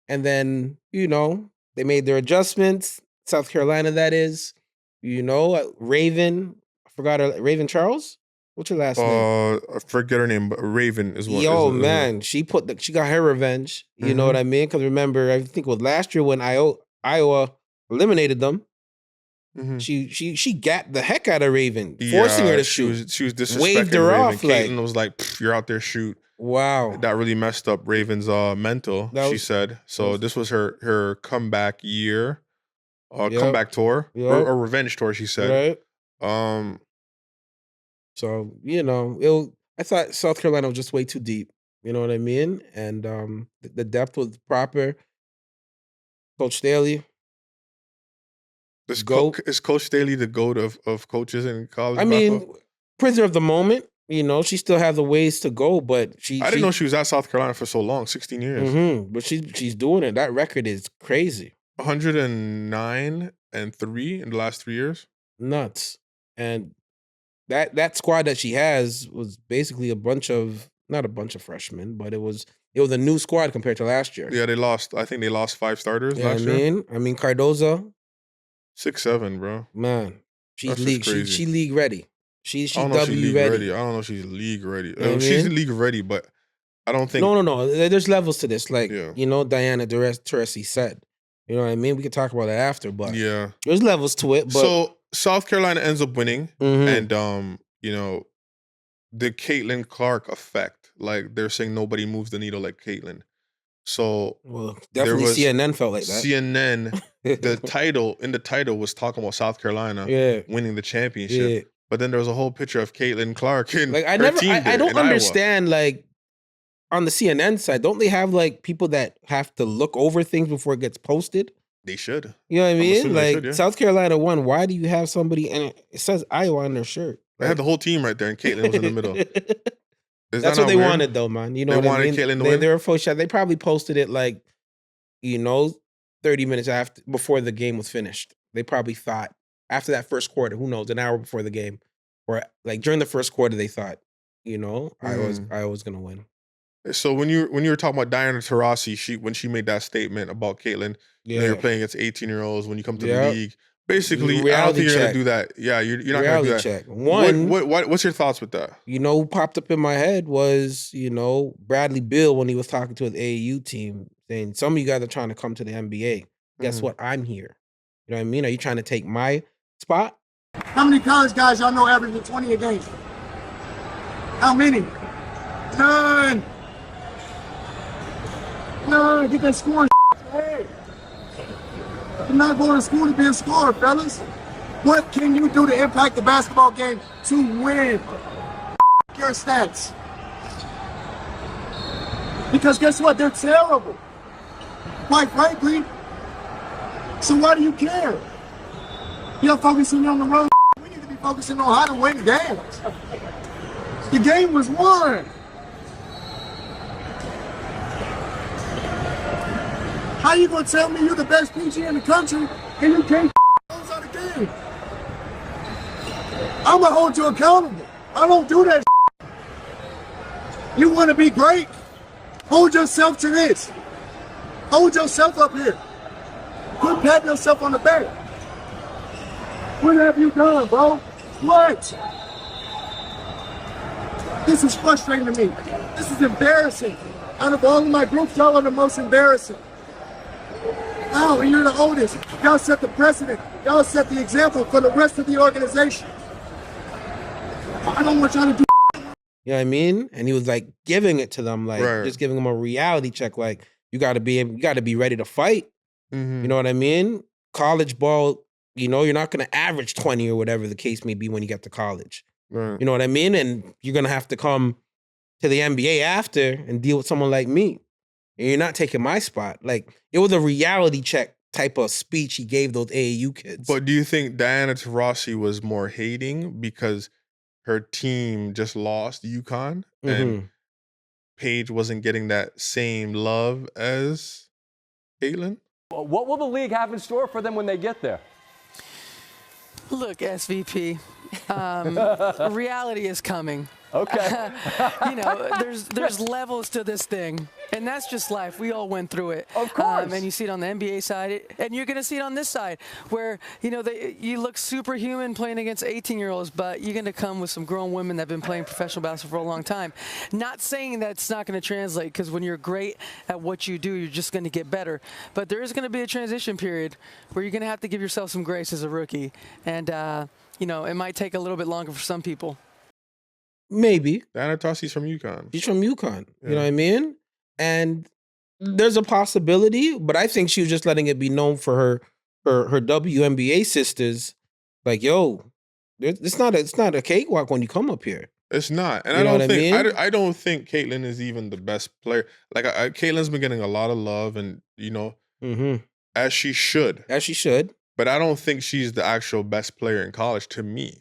[SPEAKER 3] And then, they made their adjustments. South Carolina, that is. Raven, I forgot her, Raven Charles? What's her last name?
[SPEAKER 2] I forget her name, but Raven is one.
[SPEAKER 3] Yo, man, she got her revenge. You know what I mean? Because remember, I think it was last year when Iowa eliminated them. She gapped the heck out of Raven, forcing her to shoot.
[SPEAKER 2] She was disrespecting
[SPEAKER 3] waved her
[SPEAKER 2] Raven.
[SPEAKER 3] off.
[SPEAKER 2] Caitlin was like, "You're out there, shoot."
[SPEAKER 3] Wow,
[SPEAKER 2] that really messed up Raven's mental. She said so. This was her comeback year, comeback tour or revenge tour. She said,
[SPEAKER 3] right. So, I thought South Carolina was just way too deep. You know what I mean? And the depth was proper. Coach Staley.
[SPEAKER 2] Is Coach Staley the GOAT of coaches in college?
[SPEAKER 3] I mean, prisoner of the moment. She still has a ways to go, but I
[SPEAKER 2] didn't know she was at South Carolina for so long, 16 years.
[SPEAKER 3] But she's doing it. That record is crazy.
[SPEAKER 2] 109-3 in the last 3 years.
[SPEAKER 3] Nuts. And that squad that she has was basically not a bunch of freshmen, but it was a new squad compared to last year.
[SPEAKER 2] Yeah, I think they lost 5 starters last year.
[SPEAKER 3] I mean Cardoza.
[SPEAKER 2] 6'7", bro.
[SPEAKER 3] Man, she's league ready. She's W ready.
[SPEAKER 2] I don't know if she's league ready. She's league ready, but I don't think.
[SPEAKER 3] No. There's levels to this. Like, Diana Taurasi said. You know what I mean? We could talk about it after, but there's levels to it. But
[SPEAKER 2] so South Carolina ends up winning, and the Caitlin Clark effect. Like they're saying, nobody moves the needle like Caitlin. So
[SPEAKER 3] definitely CNN felt like that.
[SPEAKER 2] CNN, the title was talking about South Carolina winning the championship. Yeah. But then there was a whole picture of Caitlin Clark and
[SPEAKER 3] like
[SPEAKER 2] I
[SPEAKER 3] don't understand Iowa. Like on the CNN side, don't they have like people that have to look over things before it gets posted?
[SPEAKER 2] They should.
[SPEAKER 3] You know what I mean? Like South Carolina won. Why do you have somebody and it says Iowa on their shirt?
[SPEAKER 2] They had the whole team right there and Caitlin was in the middle.
[SPEAKER 3] That's what they wanted though, man. You know what I mean?
[SPEAKER 2] Caitlin to win?
[SPEAKER 3] They were full shot. They probably posted it like, 30 minutes before the game was finished. They probably thought after that first quarter, who knows, an hour before the game. Or like during the first quarter, they thought, Iowa's gonna win.
[SPEAKER 2] So when you were talking about Diana Taurasi, when she made that statement about Caitlin, you're playing against 18-year-olds when you come to the league. Basically, I don't think you're gonna do that. Yeah, you're not gonna do that. Check. What's your thoughts with that?
[SPEAKER 3] Who popped up in my head was, Bradley Beal when he was talking to his AAU team, saying some of you guys are trying to come to the NBA. Guess what? I'm here. You know what I mean? Are you trying to take my spot?
[SPEAKER 6] How many college guys y'all know averaging 20 a game? How many? None. Get that scoring. Hey. You're not going to school to be a scorer, fellas. What can you do to impact the basketball game to win? Your stats. Because guess what? They're terrible. Quite frankly. So why do you care? You're focusing on the road. We need to be focusing on how to win games. The game was won. How you gonna tell me you're the best PG in the country and you can't close out a game? I'm gonna hold you accountable. I don't do that. You wanna be great? Hold yourself to this. Hold yourself up here. Quit patting yourself on the back. What have you done, bro? What? This is frustrating to me. This is embarrassing. Out of all of my groups, y'all are the most embarrassing. Oh, and you're the oldest. Y'all set the precedent. Y'all set the example for the rest of the organization. I don't want y'all to do.
[SPEAKER 3] You know what I mean? And he was like giving it to them, like just giving them a reality check. Like you got to be ready to fight. Mm-hmm. You know what I mean? College ball, you're not going to average 20 or whatever the case may be when you get to college. Right. You know what I mean? And you're going to have to come to the NBA after and deal with someone like me. And you're not taking my spot. Like, it was a reality check type of speech he gave those AAU kids.
[SPEAKER 2] But do you think Diana Taurasi was more hating because her team just lost UConn and Paige wasn't getting that same love as Caitlin?
[SPEAKER 7] What will the league have in store for them when they get there?
[SPEAKER 8] Look, SVP, reality is coming.
[SPEAKER 7] Okay.
[SPEAKER 8] There's levels to this thing, and that's just life. We all went through it.
[SPEAKER 7] Of course.
[SPEAKER 8] And you see it on the NBA side, and you're going to see it on this side, where, you look superhuman playing against 18-year-olds, but you're going to come with some grown women that have been playing professional basketball for a long time. Not saying that it's not going to translate, because when you're great at what you do, you're just going to get better. But there is going to be a transition period where you're going to have to give yourself some grace as a rookie. And, it might take a little bit longer for some people.
[SPEAKER 3] Maybe.
[SPEAKER 2] Diana Taurasi's from UConn.
[SPEAKER 3] She's from UConn. Yeah. You know what I mean? And there's a possibility, but I think she was just letting it be known for her WNBA sisters. Like, yo, it's not a cakewalk when you come up here.
[SPEAKER 2] It's not. And I don't think Caitlin is even the best player. Like, Caitlin's been getting a lot of love and, as she should.
[SPEAKER 3] As she should.
[SPEAKER 2] But I don't think she's the actual best player in college to me.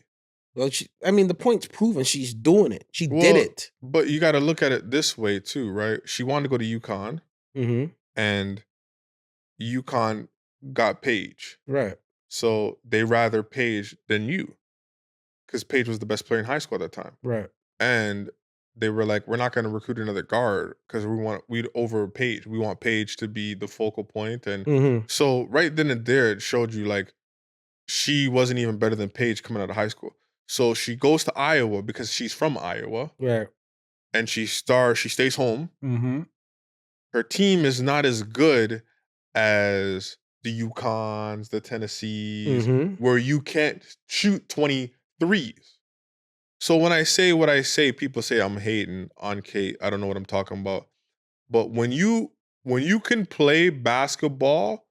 [SPEAKER 3] Well, the point's proven. She's doing it. She did it.
[SPEAKER 2] But you got to look at it this way too, right? She wanted to go to UConn, and UConn got Paige.
[SPEAKER 3] Right.
[SPEAKER 2] So they rather Paige than you, because Paige was the best player in high school at that time.
[SPEAKER 3] Right.
[SPEAKER 2] And they were like, we're not going to recruit another guard because we'd over Paige. We want Paige to be the focal point. And so right then and there, it showed you like she wasn't even better than Paige coming out of high school. So she goes to Iowa because she's from Iowa.
[SPEAKER 3] Right.
[SPEAKER 2] And she stays home. Mm-hmm. Her team is not as good as the UConns, the Tennessees, where you can't shoot 23s. So when I say what I say, people say I'm hating on Kate. I don't know what I'm talking about. But when you when you can play basketball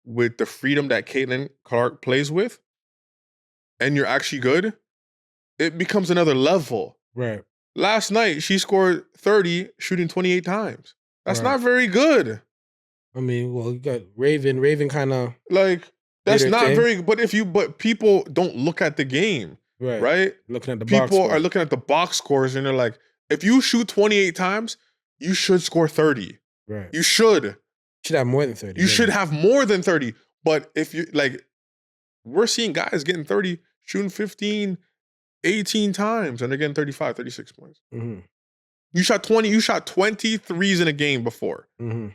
[SPEAKER 2] with the freedom that Caitlin Clark plays with, and you're actually good, it becomes another level.
[SPEAKER 3] Right.
[SPEAKER 2] Last night, she scored 30, shooting 28 times. That's not very good.
[SPEAKER 3] I mean, well, you got Raven. Raven kind of
[SPEAKER 2] like that's not very. But people don't look at the game, right?
[SPEAKER 3] Looking at the box
[SPEAKER 2] people
[SPEAKER 3] score.
[SPEAKER 2] are looking at the box scores, and they're like, if you shoot 28 times, you should score 30.
[SPEAKER 3] Right.
[SPEAKER 2] You should
[SPEAKER 3] have more than 30.
[SPEAKER 2] You should have more than 30. But if you like, we're seeing guys getting 30, shooting 15, 18 times, and they're getting 35, 36 points.
[SPEAKER 3] Mm-hmm.
[SPEAKER 2] You shot 20. You shot 20 threes in a game before.
[SPEAKER 3] Mm-hmm.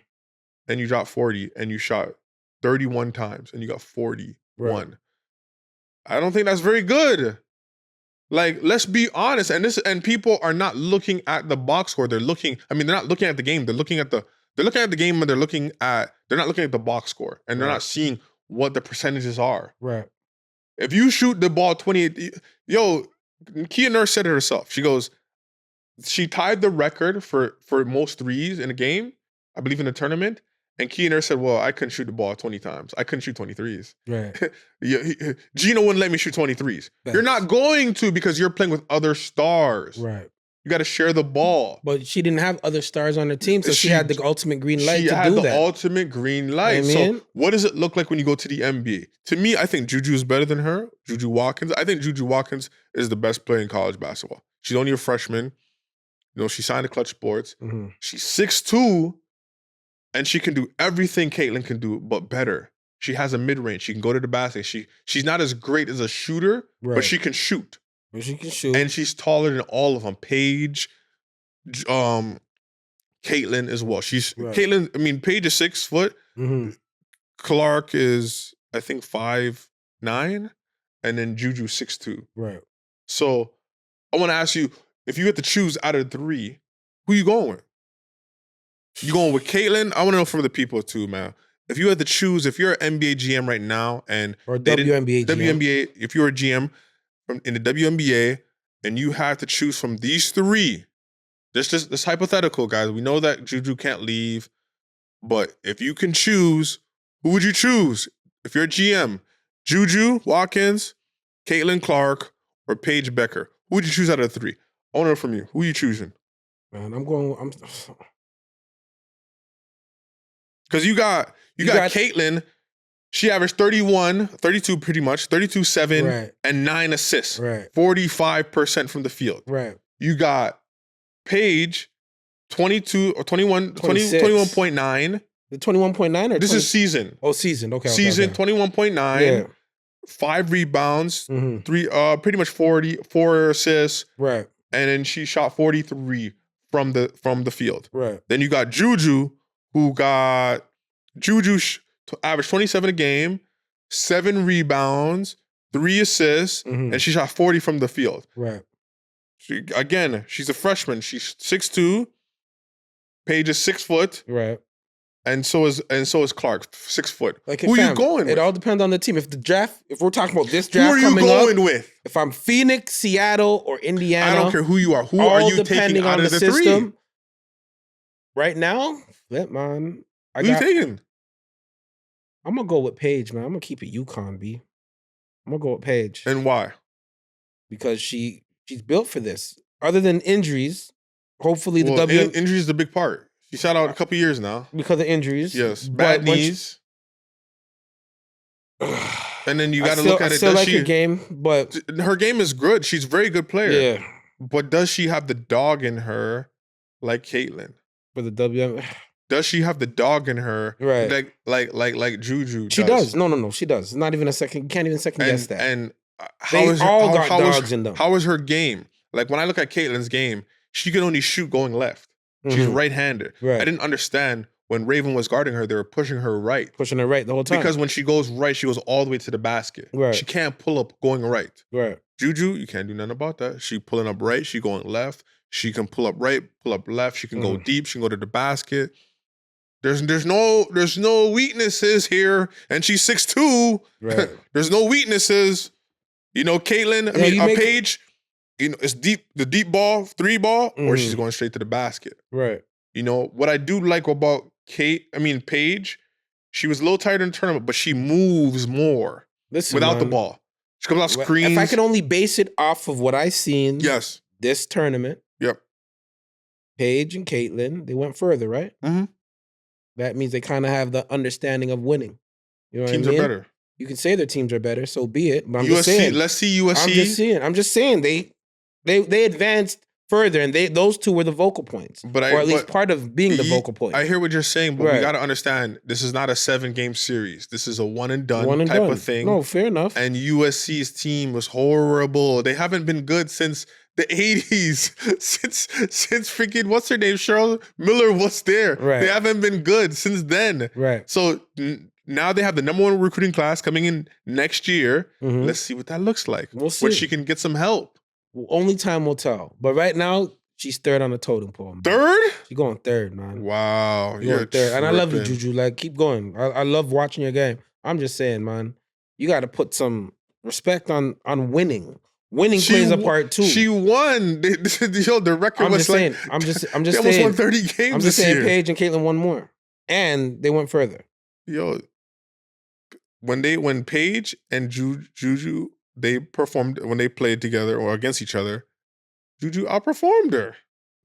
[SPEAKER 2] And you dropped 40, and you shot 31 times, and you got 41. Right. I don't think that's very good. Like, let's be honest. And people are not looking at the box score. They're looking. I mean, they're not looking at the game. They're looking at the game, and they're not looking at the box score, and they're not seeing what the percentages are.
[SPEAKER 3] Right.
[SPEAKER 2] If you shoot the ball 28, Kia Nurse said it herself. She goes, she tied the record for most threes in a game, I believe in the tournament. And Kia Nurse said, well, I couldn't shoot the ball 20 times. I couldn't shoot 23s.
[SPEAKER 3] Right.
[SPEAKER 2] Gino wouldn't let me shoot 23s. You're not going to because you're playing with other stars.
[SPEAKER 3] Right.
[SPEAKER 2] You got to share the ball.
[SPEAKER 3] But she didn't have other stars on her team, so she had the ultimate green light to do that.
[SPEAKER 2] She had the ultimate green light. So what does it look like when you go to the NBA? To me, I think JuJu is better than her. JuJu Watkins. I think JuJu Watkins is the best player in college basketball. She's only a freshman. She signed to Clutch Sports. Mm-hmm. She's 6'2", and she can do everything Caitlin can do, but better. She has a mid-range. She can go to the basket. She's not as great as a shooter, but she can shoot.
[SPEAKER 3] She can shoot.
[SPEAKER 2] And she's taller than all of them. Paige, Caitlin as well. Caitlin, I mean, Paige is 6 foot. Mm-hmm. Clark is, I think, 5'9", and then JuJu 6'2".
[SPEAKER 3] Right.
[SPEAKER 2] So I want to ask you, if you had to choose out of the three, who you going with? You going with Caitlin? I want to know from the people too, man. If you had to choose, if you're an NBA GM right now
[SPEAKER 3] or WNBA
[SPEAKER 2] GM, if you're a GM in the WNBA and you had to choose from these three, this hypothetical, guys. We know that JuJu can't leave, but if you can choose, who would you choose? If you're a GM, JuJu Watkins, Caitlin Clark, or Paige Bueckers, who would you choose out of the three? I want to know from you. Who are you choosing?
[SPEAKER 3] Man,
[SPEAKER 2] because you got Caitlin. She averaged 32 pretty much, 32, 7, and 9 assists.
[SPEAKER 3] Right.
[SPEAKER 2] 45% from the field.
[SPEAKER 3] Right.
[SPEAKER 2] You got Paige, 22 or 21, 21.9.
[SPEAKER 3] The 21.9 or
[SPEAKER 2] this is season.
[SPEAKER 3] Oh, season. Okay.
[SPEAKER 2] Season, 21.9. Yeah. 5 rebounds, 3 pretty much 4 assists.
[SPEAKER 3] Right.
[SPEAKER 2] And then she shot 43 from the field.
[SPEAKER 3] Right.
[SPEAKER 2] Then you got JuJu, averaged 27 a game, 7 rebounds, 3 assists, and she shot 40 from the field.
[SPEAKER 3] Right.
[SPEAKER 2] She's a freshman. She's 6'2". Paige is 6 foot.
[SPEAKER 3] Right.
[SPEAKER 2] And so is Clark, 6 foot.
[SPEAKER 3] Like,
[SPEAKER 2] who are you going with?
[SPEAKER 3] It all depends on the team. If we're talking about this draft,
[SPEAKER 2] who are you going with?
[SPEAKER 3] If I'm Phoenix, Seattle, or Indiana,
[SPEAKER 2] I don't care who you are. Who are you taking out of the system? 3?
[SPEAKER 3] Right now, flip, man.
[SPEAKER 2] Who are you taking?
[SPEAKER 3] I'm gonna go with Paige, man. I'm gonna keep it UConn, B. I'm gonna go with Paige.
[SPEAKER 2] And why?
[SPEAKER 3] Because she's built for this. Other than injuries, hopefully
[SPEAKER 2] injuries is the big part. She sat out a couple years now.
[SPEAKER 3] Because of injuries.
[SPEAKER 2] Yes. Bad knees. And then you got to look at it.
[SPEAKER 3] I still like her game, but...
[SPEAKER 2] Her game is good. She's a very good player.
[SPEAKER 3] Yeah.
[SPEAKER 2] But does she have the dog in her like Caitlin?
[SPEAKER 3] For the WM...
[SPEAKER 2] Does she have the dog in her?
[SPEAKER 3] Right.
[SPEAKER 2] Like JuJu
[SPEAKER 3] She does. No. She does. Not even a second... You can't even second guess that.
[SPEAKER 2] And
[SPEAKER 3] they all got dogs in them.
[SPEAKER 2] How is her game? Like, when I look at Caitlin's game, she can only shoot going left. She's right-handed.
[SPEAKER 3] Right.
[SPEAKER 2] I didn't understand when Raven was guarding her, they were pushing her right.
[SPEAKER 3] Pushing her right the whole time.
[SPEAKER 2] Because when she goes right, she goes all the way to the basket.
[SPEAKER 3] Right.
[SPEAKER 2] She can't pull up going right.
[SPEAKER 3] Right.
[SPEAKER 2] JuJu, you can't do nothing about that. She pulling up right, she going left. She can pull up right, pull up left. She can go deep. She can go to the basket. There's no weaknesses here. And she's 6'2".
[SPEAKER 3] Right.
[SPEAKER 2] There's no weaknesses. Caitlin, Paige... it's the deep ball, 3 ball, or she's going straight to the basket.
[SPEAKER 3] Right.
[SPEAKER 2] What I do like about Paige, she was a little tighter in the tournament, but she moves more without the ball. She comes off screens.
[SPEAKER 3] If I can only base it off of what I seen this tournament, Paige and Caitlin, they went further, right?
[SPEAKER 2] Mm-hmm.
[SPEAKER 3] That means they kind of have the understanding of winning. You know what I mean?
[SPEAKER 2] Teams are better.
[SPEAKER 3] You can say their teams are better, so be it. But I'm
[SPEAKER 2] USC,
[SPEAKER 3] just saying,
[SPEAKER 2] let's see USC.
[SPEAKER 3] I'm just saying they advanced further, and those two were the vocal points, or at least part of being the vocal point.
[SPEAKER 2] I hear what you're saying, but we got to understand this is not a 7-game series. This is a one and done type of thing.
[SPEAKER 3] No, fair enough.
[SPEAKER 2] And USC's team was horrible. They haven't been good since the 80s, since freaking what's her name, Cheryl Miller was there.
[SPEAKER 3] Right.
[SPEAKER 2] They haven't been good since then.
[SPEAKER 3] Right.
[SPEAKER 2] So now they have the #1 recruiting class coming in next year.
[SPEAKER 3] Mm-hmm.
[SPEAKER 2] Let's see what that looks like.
[SPEAKER 3] We'll see.
[SPEAKER 2] When she can get some help.
[SPEAKER 3] Only time will tell. But right now, she's third on the totem pole. Man.
[SPEAKER 2] Third?
[SPEAKER 3] She's going third, man.
[SPEAKER 2] Wow.
[SPEAKER 3] You're going third. And I love you, JuJu. Like, keep going. I love watching your game. I'm just saying, man, you got to put some respect on winning. Winning plays a part too.
[SPEAKER 2] She won. The record was like...
[SPEAKER 3] I'm just
[SPEAKER 2] they almost
[SPEAKER 3] saying.
[SPEAKER 2] won 30 games
[SPEAKER 3] I'm just
[SPEAKER 2] this
[SPEAKER 3] saying
[SPEAKER 2] year.
[SPEAKER 3] Paige and Caitlin won more. And they went further.
[SPEAKER 2] Yo, when Paige and JuJu, they performed, when they played together or against each other, JuJu outperformed her.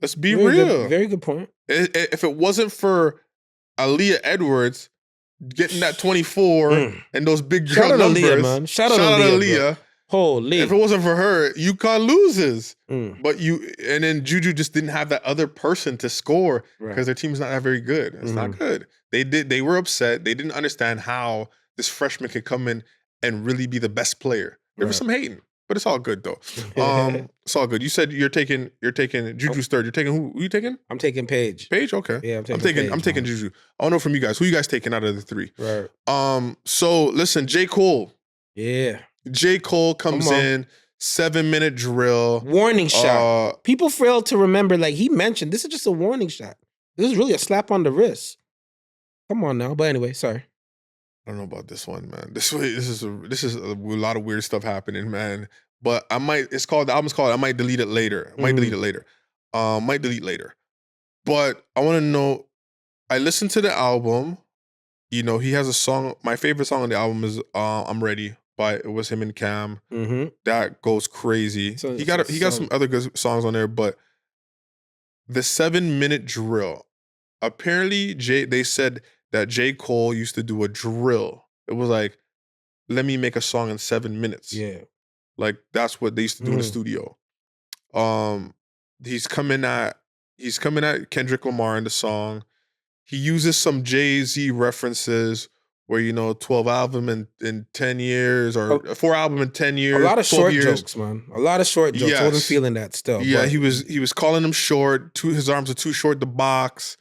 [SPEAKER 2] Let's be real.
[SPEAKER 3] Very good point.
[SPEAKER 2] If it wasn't for Aaliyah Edwards getting that 24 and those big girl
[SPEAKER 3] Shout out
[SPEAKER 2] numbers.
[SPEAKER 3] Aaliyah, man. Shout out Aaliyah. Holy.
[SPEAKER 2] If it wasn't for her, UConn loses. But and then JuJu just didn't have that other person to score because their team's not that very good. It's not good. They were upset. They didn't understand how this freshman could come in and really be the best player. There was some hating, but it's all good though. It's all good. You said you're taking JuJu's third. You're taking who you taking?
[SPEAKER 3] I'm taking Paige.
[SPEAKER 2] Paige? Okay.
[SPEAKER 3] Yeah, I'm taking
[SPEAKER 2] JuJu. I don't know from you guys. Who you guys taking out of the three?
[SPEAKER 3] Right.
[SPEAKER 2] So listen, J. Cole.
[SPEAKER 3] Yeah.
[SPEAKER 2] J. Cole comes in, 7-minute drill.
[SPEAKER 3] Warning shot. People fail to remember, like he mentioned, this is just a warning shot. This is really a slap on the wrist. Come on now. But anyway, sorry.
[SPEAKER 2] I don't know about this one, man. This is a lot of weird stuff happening, man. But the album's called I Might Delete It Later. Might delete later. But I want to know, I listened to the album. You know, he has a song. My favorite song on the album is I'm Ready. It was him and Cam. That goes crazy. He got some other good songs on there, but the 7-minute drill. Apparently, they said that J. Cole used to do a drill. It was like, let me make a song in 7 minutes.
[SPEAKER 3] Yeah.
[SPEAKER 2] Like that's what they used to do in the studio. He's coming at Kendrick Lamar in the song. He uses some Jay-Z references where, 12 album in 10 years or 4 album in 10 years.
[SPEAKER 3] A lot of short
[SPEAKER 2] years.
[SPEAKER 3] jokes, man. A lot of short jokes.
[SPEAKER 2] Yes.
[SPEAKER 3] I wasn't feeling that still.
[SPEAKER 2] Yeah,
[SPEAKER 3] but.
[SPEAKER 2] he was calling him short. His arms are too short to box.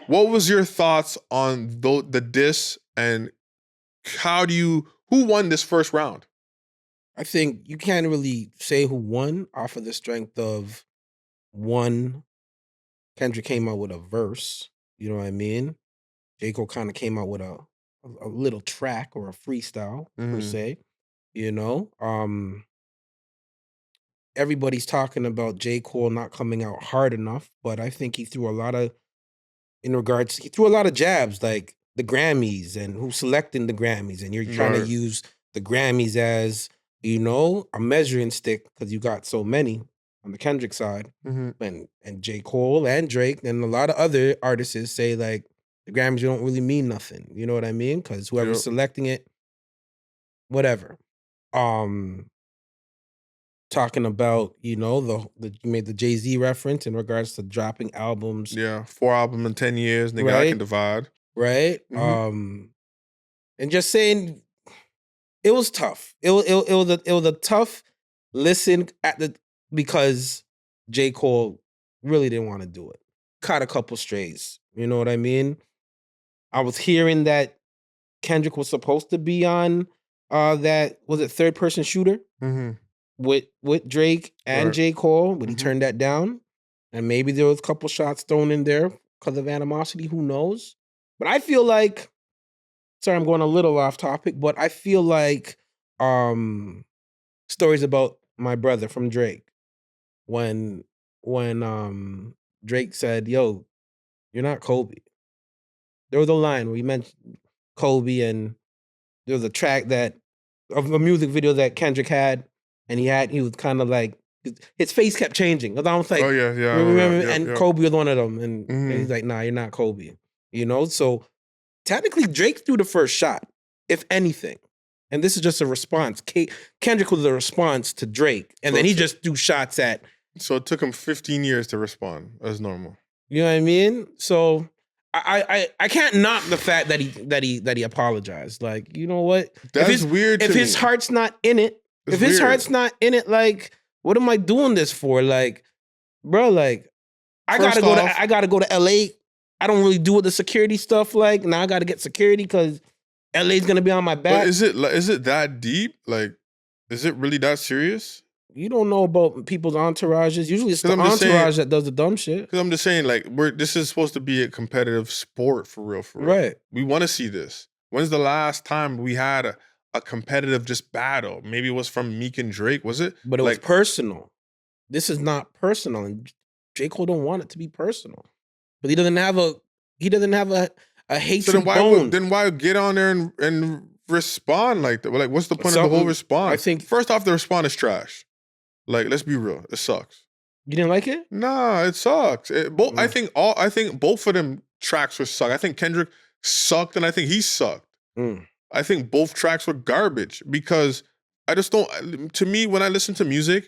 [SPEAKER 2] What was your thoughts on the diss and who won this first round?
[SPEAKER 3] I think you can't really say who won off of the strength of one. Kendrick came out with a verse. You know what I mean? J. Cole kind of came out with a little track or a freestyle per se. Everybody's talking about J. Cole not coming out hard enough, but I think he threw a lot of jabs, like the Grammys and who's selecting the Grammys, and you're trying to use the Grammys as, a measuring stick because you got so many on the Kendrick side, and J. Cole and Drake and a lot of other artists say like the Grammys don't really mean nothing. You know what I mean? Because whoever's selecting it, whatever. Talking about, you made the Jay-Z reference in regards to dropping albums.
[SPEAKER 2] Yeah, 4 albums in 10 years, nigga, I can divide.
[SPEAKER 3] Right? And just saying, it was tough. It was a tough listen because J. Cole really didn't want to do it. Caught a couple strays. You know what I mean? I was hearing that Kendrick was supposed to be on that, was it third person shooter? With Drake and J. Cole, but he turned that down. And maybe there was a couple shots thrown in there because of animosity, who knows? But I feel like, sorry, I'm going a little off topic, but I feel like stories about my brother from Drake. When Drake said, yo, you're not Kobe. there was a line where he mentioned Kobe, and there was a track of a music video that Kendrick had, and he was kind of like, his face kept changing. I was like,
[SPEAKER 2] oh yeah,
[SPEAKER 3] remember?
[SPEAKER 2] yeah,
[SPEAKER 3] and
[SPEAKER 2] yeah.
[SPEAKER 3] Kobe was one of them, and he's like, nah, you're not Kobe. You know, so technically Drake threw the first shot, if anything. And this is just a response. Kendrick was a response to Drake, and then he just threw shots at.
[SPEAKER 2] So it took him 15 years to respond, as normal.
[SPEAKER 3] You know what I mean? So I can't knock the fact that he apologized. Like, you know what?
[SPEAKER 2] That's weird.
[SPEAKER 3] If his heart's not in it, his heart's not in it, like, what am I doing this for? Like, bro, like, I gotta go to LA. I don't really do with the security stuff. Like, now I gotta get security because LA's gonna be on my back.
[SPEAKER 2] But is it that deep? Like, is it really that serious?
[SPEAKER 3] You don't know about people's entourages. Usually it's the entourage that does the dumb shit.
[SPEAKER 2] Because I'm just saying, like, this is supposed to be a competitive sport for real.
[SPEAKER 3] Right.
[SPEAKER 2] We want to see this. When's the last time we had a competitive just battle? Maybe it was from Meek and Drake, was it?
[SPEAKER 3] But it was personal. This is not personal. And J. Cole don't want it to be personal. But he doesn't have a hatred bone.
[SPEAKER 2] Then why get on there and respond like that? Like, what's the point of the whole response?
[SPEAKER 3] I think
[SPEAKER 2] first off, the response is trash. Like, let's be real, it sucks.
[SPEAKER 3] You didn't like it?
[SPEAKER 2] Nah, it sucks. I think both of them tracks were suck. I think Kendrick sucked, and I think he sucked. I think both tracks were garbage because I just don't. To me, when I listen to music,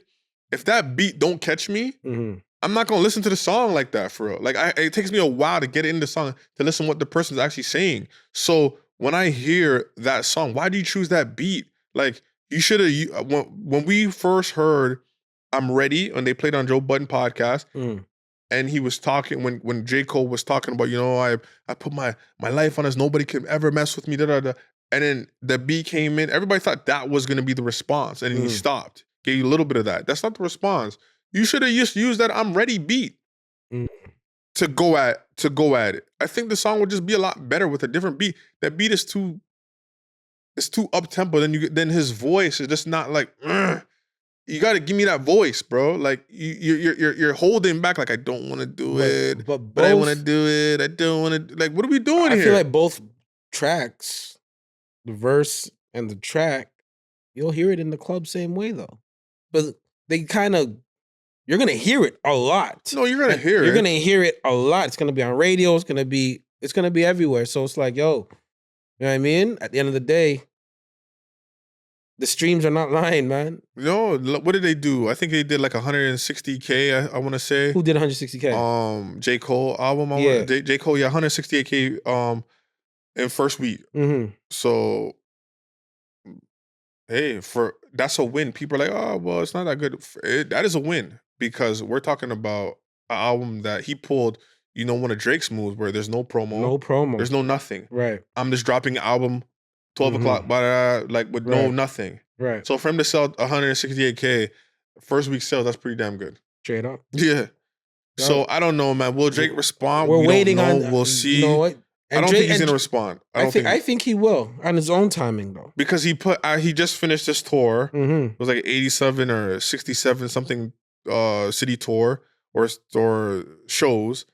[SPEAKER 2] if that beat don't catch me, I'm not gonna listen to the song like that for real. Like, it takes me a while to get in the song to listen to what the person's actually saying. So when I hear that song, why do you choose that beat? Like, you should have. When we first heard "I'm Ready" when they played on Joe Budden podcast, and he was talking when J. Cole was talking about, you know, I put my life on this, nobody can ever mess with me, da da da. And then the beat came in. Everybody thought that was gonna be the response, and he stopped. Gave you a little bit of that. That's not the response. You should have just used that "I'm Ready" beat to go at it. I think the song would just be a lot better with a different beat. That beat is too up tempo. Then his voice is just not like. You got to give me that voice, bro. Like, you're holding back. Like, I don't want to do it, but I want to do it. I don't want to. Like, what are we doing here?
[SPEAKER 3] I feel like both tracks, the verse and the track, you'll hear it in the club same way though. But they kind of, you're gonna hear it a lot.
[SPEAKER 2] No, you're gonna hear it.
[SPEAKER 3] You're gonna hear it a lot. It's gonna be on radio. It's gonna be everywhere. So it's like, yo, you know what I mean? At the end of the day, the streams are not lying, man.
[SPEAKER 2] No, what did they do? I think they did like 160K. I want to say.
[SPEAKER 3] Who did 160K?
[SPEAKER 2] J. Cole album. J. Cole, 168K. In first week. So, hey, that's a win. People are like, oh, well, it's not that good. That is a win because we're talking about an album that he pulled. You know, one of Drake's moves where there's no promo. There's no nothing.
[SPEAKER 3] Right.
[SPEAKER 2] I'm just dropping an album 12 o'clock, but like with no nothing.
[SPEAKER 3] Right.
[SPEAKER 2] So for him to sell 168K, first week sales, that's pretty damn good.
[SPEAKER 3] Straight up.
[SPEAKER 2] Yeah. So I don't know, man. Will Drake respond?
[SPEAKER 3] We're waiting on.
[SPEAKER 2] We'll see.
[SPEAKER 3] You know what?
[SPEAKER 2] I don't think he's gonna respond.
[SPEAKER 3] I think he will on his own timing though.
[SPEAKER 2] Because he just finished this tour. It was like 87 or 67 something city tour or shows.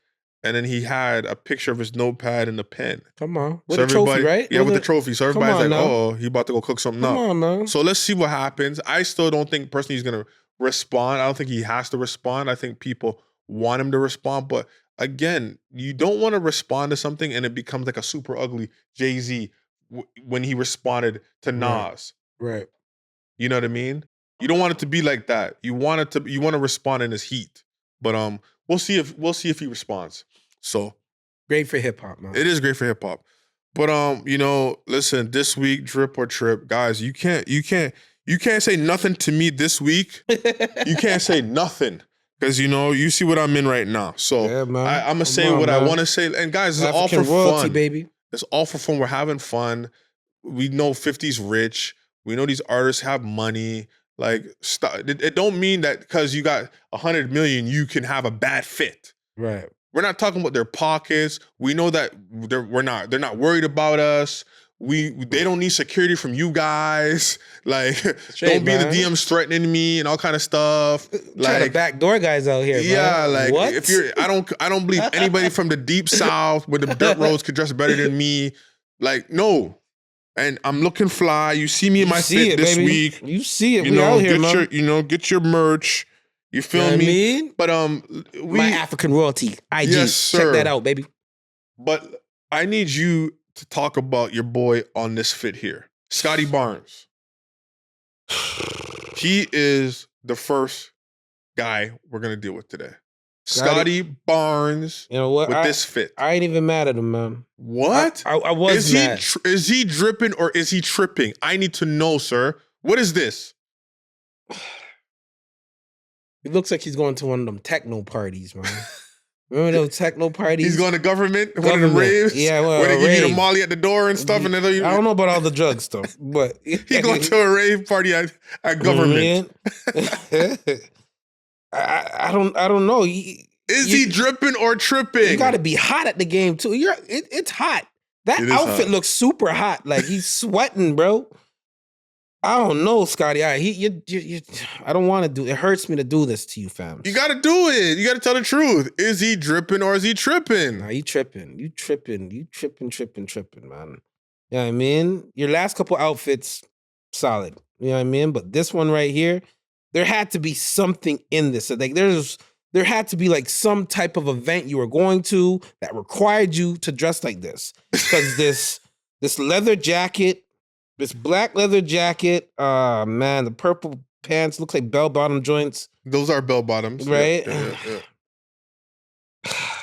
[SPEAKER 2] And then he had a picture of his notepad and a pen.
[SPEAKER 3] Come on. With the trophy, right?
[SPEAKER 2] Yeah, with the trophy. So everybody's like, oh, he about to go cook something up.
[SPEAKER 3] Come on, man.
[SPEAKER 2] So let's see what happens. I still don't think personally he's going to respond. I don't think he has to respond. I think people want him to respond. But again, you don't want to respond to something and it becomes like a super ugly Jay-Z when he responded to Nas.
[SPEAKER 3] Right.
[SPEAKER 2] You know what I mean? You don't want it to be like that. You want to respond in his heat. But we'll see if he responds. So
[SPEAKER 3] great for hip hop, man.
[SPEAKER 2] It is great for hip hop. But you know, listen, this week, drip or trip, guys, you can't say nothing to me this week. You can't say nothing. Because you know, you see what I'm in right now. So
[SPEAKER 3] yeah,
[SPEAKER 2] I'm gonna say what I want to say. And guys, it's all for
[SPEAKER 3] royalty,
[SPEAKER 2] fun.
[SPEAKER 3] Baby.
[SPEAKER 2] It's all for fun. We're having fun. We know 50's rich. We know these artists have money. Like, it don't mean that because you got 100 million, you can have a bad fit.
[SPEAKER 3] Right.
[SPEAKER 2] We're not talking about their pockets. We know that they're not worried about us. They don't need security from you guys. Like, don't be in the DMs threatening me and all kind of stuff.
[SPEAKER 3] Trying to backdoor guys out here.
[SPEAKER 2] Yeah,
[SPEAKER 3] bro.
[SPEAKER 2] like
[SPEAKER 3] what?
[SPEAKER 2] if you're, I don't believe anybody from the deep south where the dirt roads could dress better than me. Like, no. And I'm looking fly. You see me in my fit this week.
[SPEAKER 3] You see it.
[SPEAKER 2] You know, out here, get your merch. You feel me? I mean? But
[SPEAKER 3] my African royalty. IG.
[SPEAKER 2] Yes, sir.
[SPEAKER 3] Check that out, baby.
[SPEAKER 2] But I need you to talk about your boy on this fit here. Scottie Barnes. He is the first guy we're gonna deal with today. Scottie Barnes,
[SPEAKER 3] you know what?
[SPEAKER 2] With this fit.
[SPEAKER 3] I ain't even mad at him, man.
[SPEAKER 2] What?
[SPEAKER 3] I was mad.
[SPEAKER 2] Is he dripping or is he tripping? I need to know, sir. What is this?
[SPEAKER 3] It looks like he's going to one of them techno parties, man. Remember those techno parties?
[SPEAKER 2] He's going to government? One of the raves?
[SPEAKER 3] Yeah, well,
[SPEAKER 2] where they give you the molly at the door and stuff. And
[SPEAKER 3] I don't know about all the drug stuff, but
[SPEAKER 2] he's going to a rave party at government.
[SPEAKER 3] I don't know.
[SPEAKER 2] Is he dripping or tripping?
[SPEAKER 3] You got to be hot at the game too. It's hot. That outfit looks super hot. Like he's sweating, bro. I don't know, Scottie. I don't want to do. It hurts me to do this to you, fam.
[SPEAKER 2] You got to do it. You got to tell the truth. Is he dripping or is he tripping?
[SPEAKER 3] Nah, you tripping, man. You know what I mean? Your last couple outfits, solid. You know what I mean? But this one right here, there had to be something in this. Like there had to be like some type of event you were going to that required you to dress like this. Because this leather jacket. This black leather jacket, man, the purple pants look like bell-bottom joints.
[SPEAKER 2] Those are bell-bottoms.
[SPEAKER 3] Right?
[SPEAKER 2] Yeah.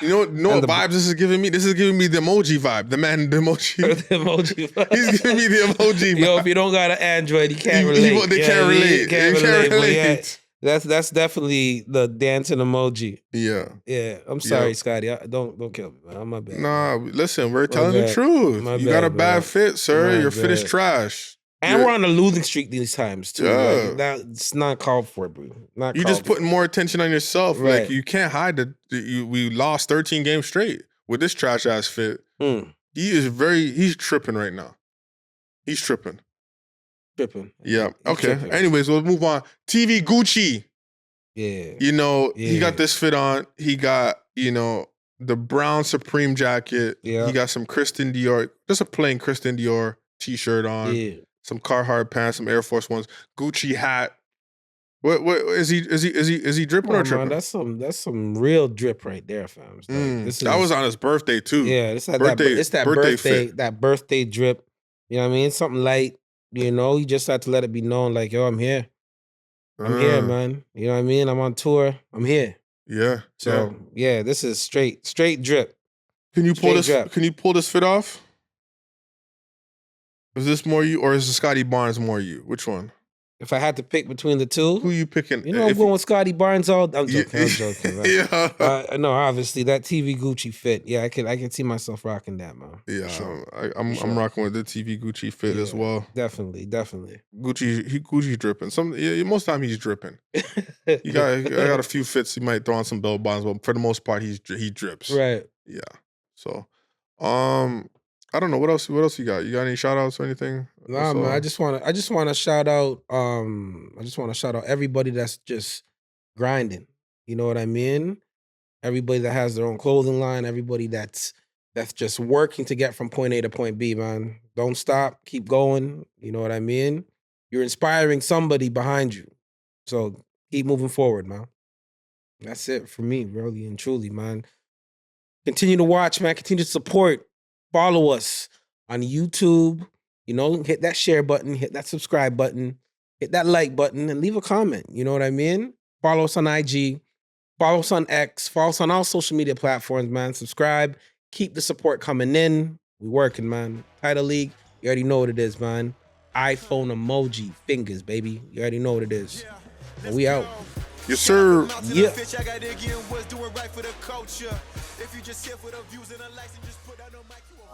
[SPEAKER 2] You know what vibes this is giving me? This is giving me the emoji vibe. The man, the emoji.
[SPEAKER 3] The emoji vibe.
[SPEAKER 2] He's giving me the emoji vibe.
[SPEAKER 3] Yo, if you don't got an Android, you can't relate.
[SPEAKER 2] They can't relate. They can't relate.
[SPEAKER 3] That's definitely the dancing emoji.
[SPEAKER 2] Yeah.
[SPEAKER 3] Yeah. I'm sorry, Scottie. Don't kill me, man. I'm my bad.
[SPEAKER 2] Nah, listen, we're telling the truth. You got a bad fit, sir. Your fit is trash.
[SPEAKER 3] And we're on a losing streak these times, too.
[SPEAKER 2] Yeah.
[SPEAKER 3] Like, it's not called for, bro.
[SPEAKER 2] You're just putting more attention on yourself.
[SPEAKER 3] Right.
[SPEAKER 2] Like, you can't hide that we lost 13 games straight with this trash-ass fit. He's tripping right now. He's tripping. Yeah. Okay.
[SPEAKER 3] Tripping.
[SPEAKER 2] Anyways, we'll move on. TV Gucci.
[SPEAKER 3] Yeah.
[SPEAKER 2] He got this fit on. He got, the brown Supreme jacket.
[SPEAKER 3] Yeah.
[SPEAKER 2] He got some Christian Dior, just a plain Christian Dior t-shirt on.
[SPEAKER 3] Yeah.
[SPEAKER 2] Some Carhartt pants, some Air Force Ones, Gucci hat. What is he dripping or tripping?
[SPEAKER 3] Man, that's some real drip right there, fam.
[SPEAKER 2] That was on his birthday too.
[SPEAKER 3] Yeah, it's that birthday drip. You know what I mean? Something light. You just have to let it be known, like, yo, I'm here. I'm here, man. You know what I mean? I'm on tour. I'm here.
[SPEAKER 2] Yeah.
[SPEAKER 3] So this is straight drip.
[SPEAKER 2] Can you pull this fit off? Is this more you or is the Scottie Barnes more you? Which one?
[SPEAKER 3] If I had to pick between the two,
[SPEAKER 2] who you picking?
[SPEAKER 3] I'm going with Scottie Barnes. I'm joking. Right?
[SPEAKER 2] Yeah.
[SPEAKER 3] No, obviously that TV Gucci fit. Yeah, I can see myself rocking that, man.
[SPEAKER 2] Yeah,
[SPEAKER 3] sure.
[SPEAKER 2] I'm rocking with the TV Gucci fit as well.
[SPEAKER 3] Definitely.
[SPEAKER 2] Gucci dripping. Most of the time he's dripping. I got a few fits. He might throw on some bell bonds, but for the most part, he drips.
[SPEAKER 3] Right.
[SPEAKER 2] Yeah. So, I don't know what else you got. You got any shout outs or anything?
[SPEAKER 3] Nah, man. I just want to shout out. Everybody that's just grinding. You know what I mean? Everybody that has their own clothing line. Everybody that's just working to get from point A to point B. Man, don't stop. Keep going. You know what I mean? You're inspiring somebody behind you. So keep moving forward, man. That's it for me, really and truly, man. Continue to watch, man. Continue to support. Follow us on YouTube. Hit that share button, hit that subscribe button, hit that like button, and leave a comment. You know what I mean? Follow us on IG. Follow us on X. Follow us on all social media platforms, man. Subscribe. Keep the support coming in. We working, man. Title League, you already know what it is, man. iPhone emoji fingers, baby. You already know what it is. And we out.
[SPEAKER 2] Yes, sir.
[SPEAKER 3] Yeah.
[SPEAKER 1] If you just here for the views and the likes and just put that on mic, you a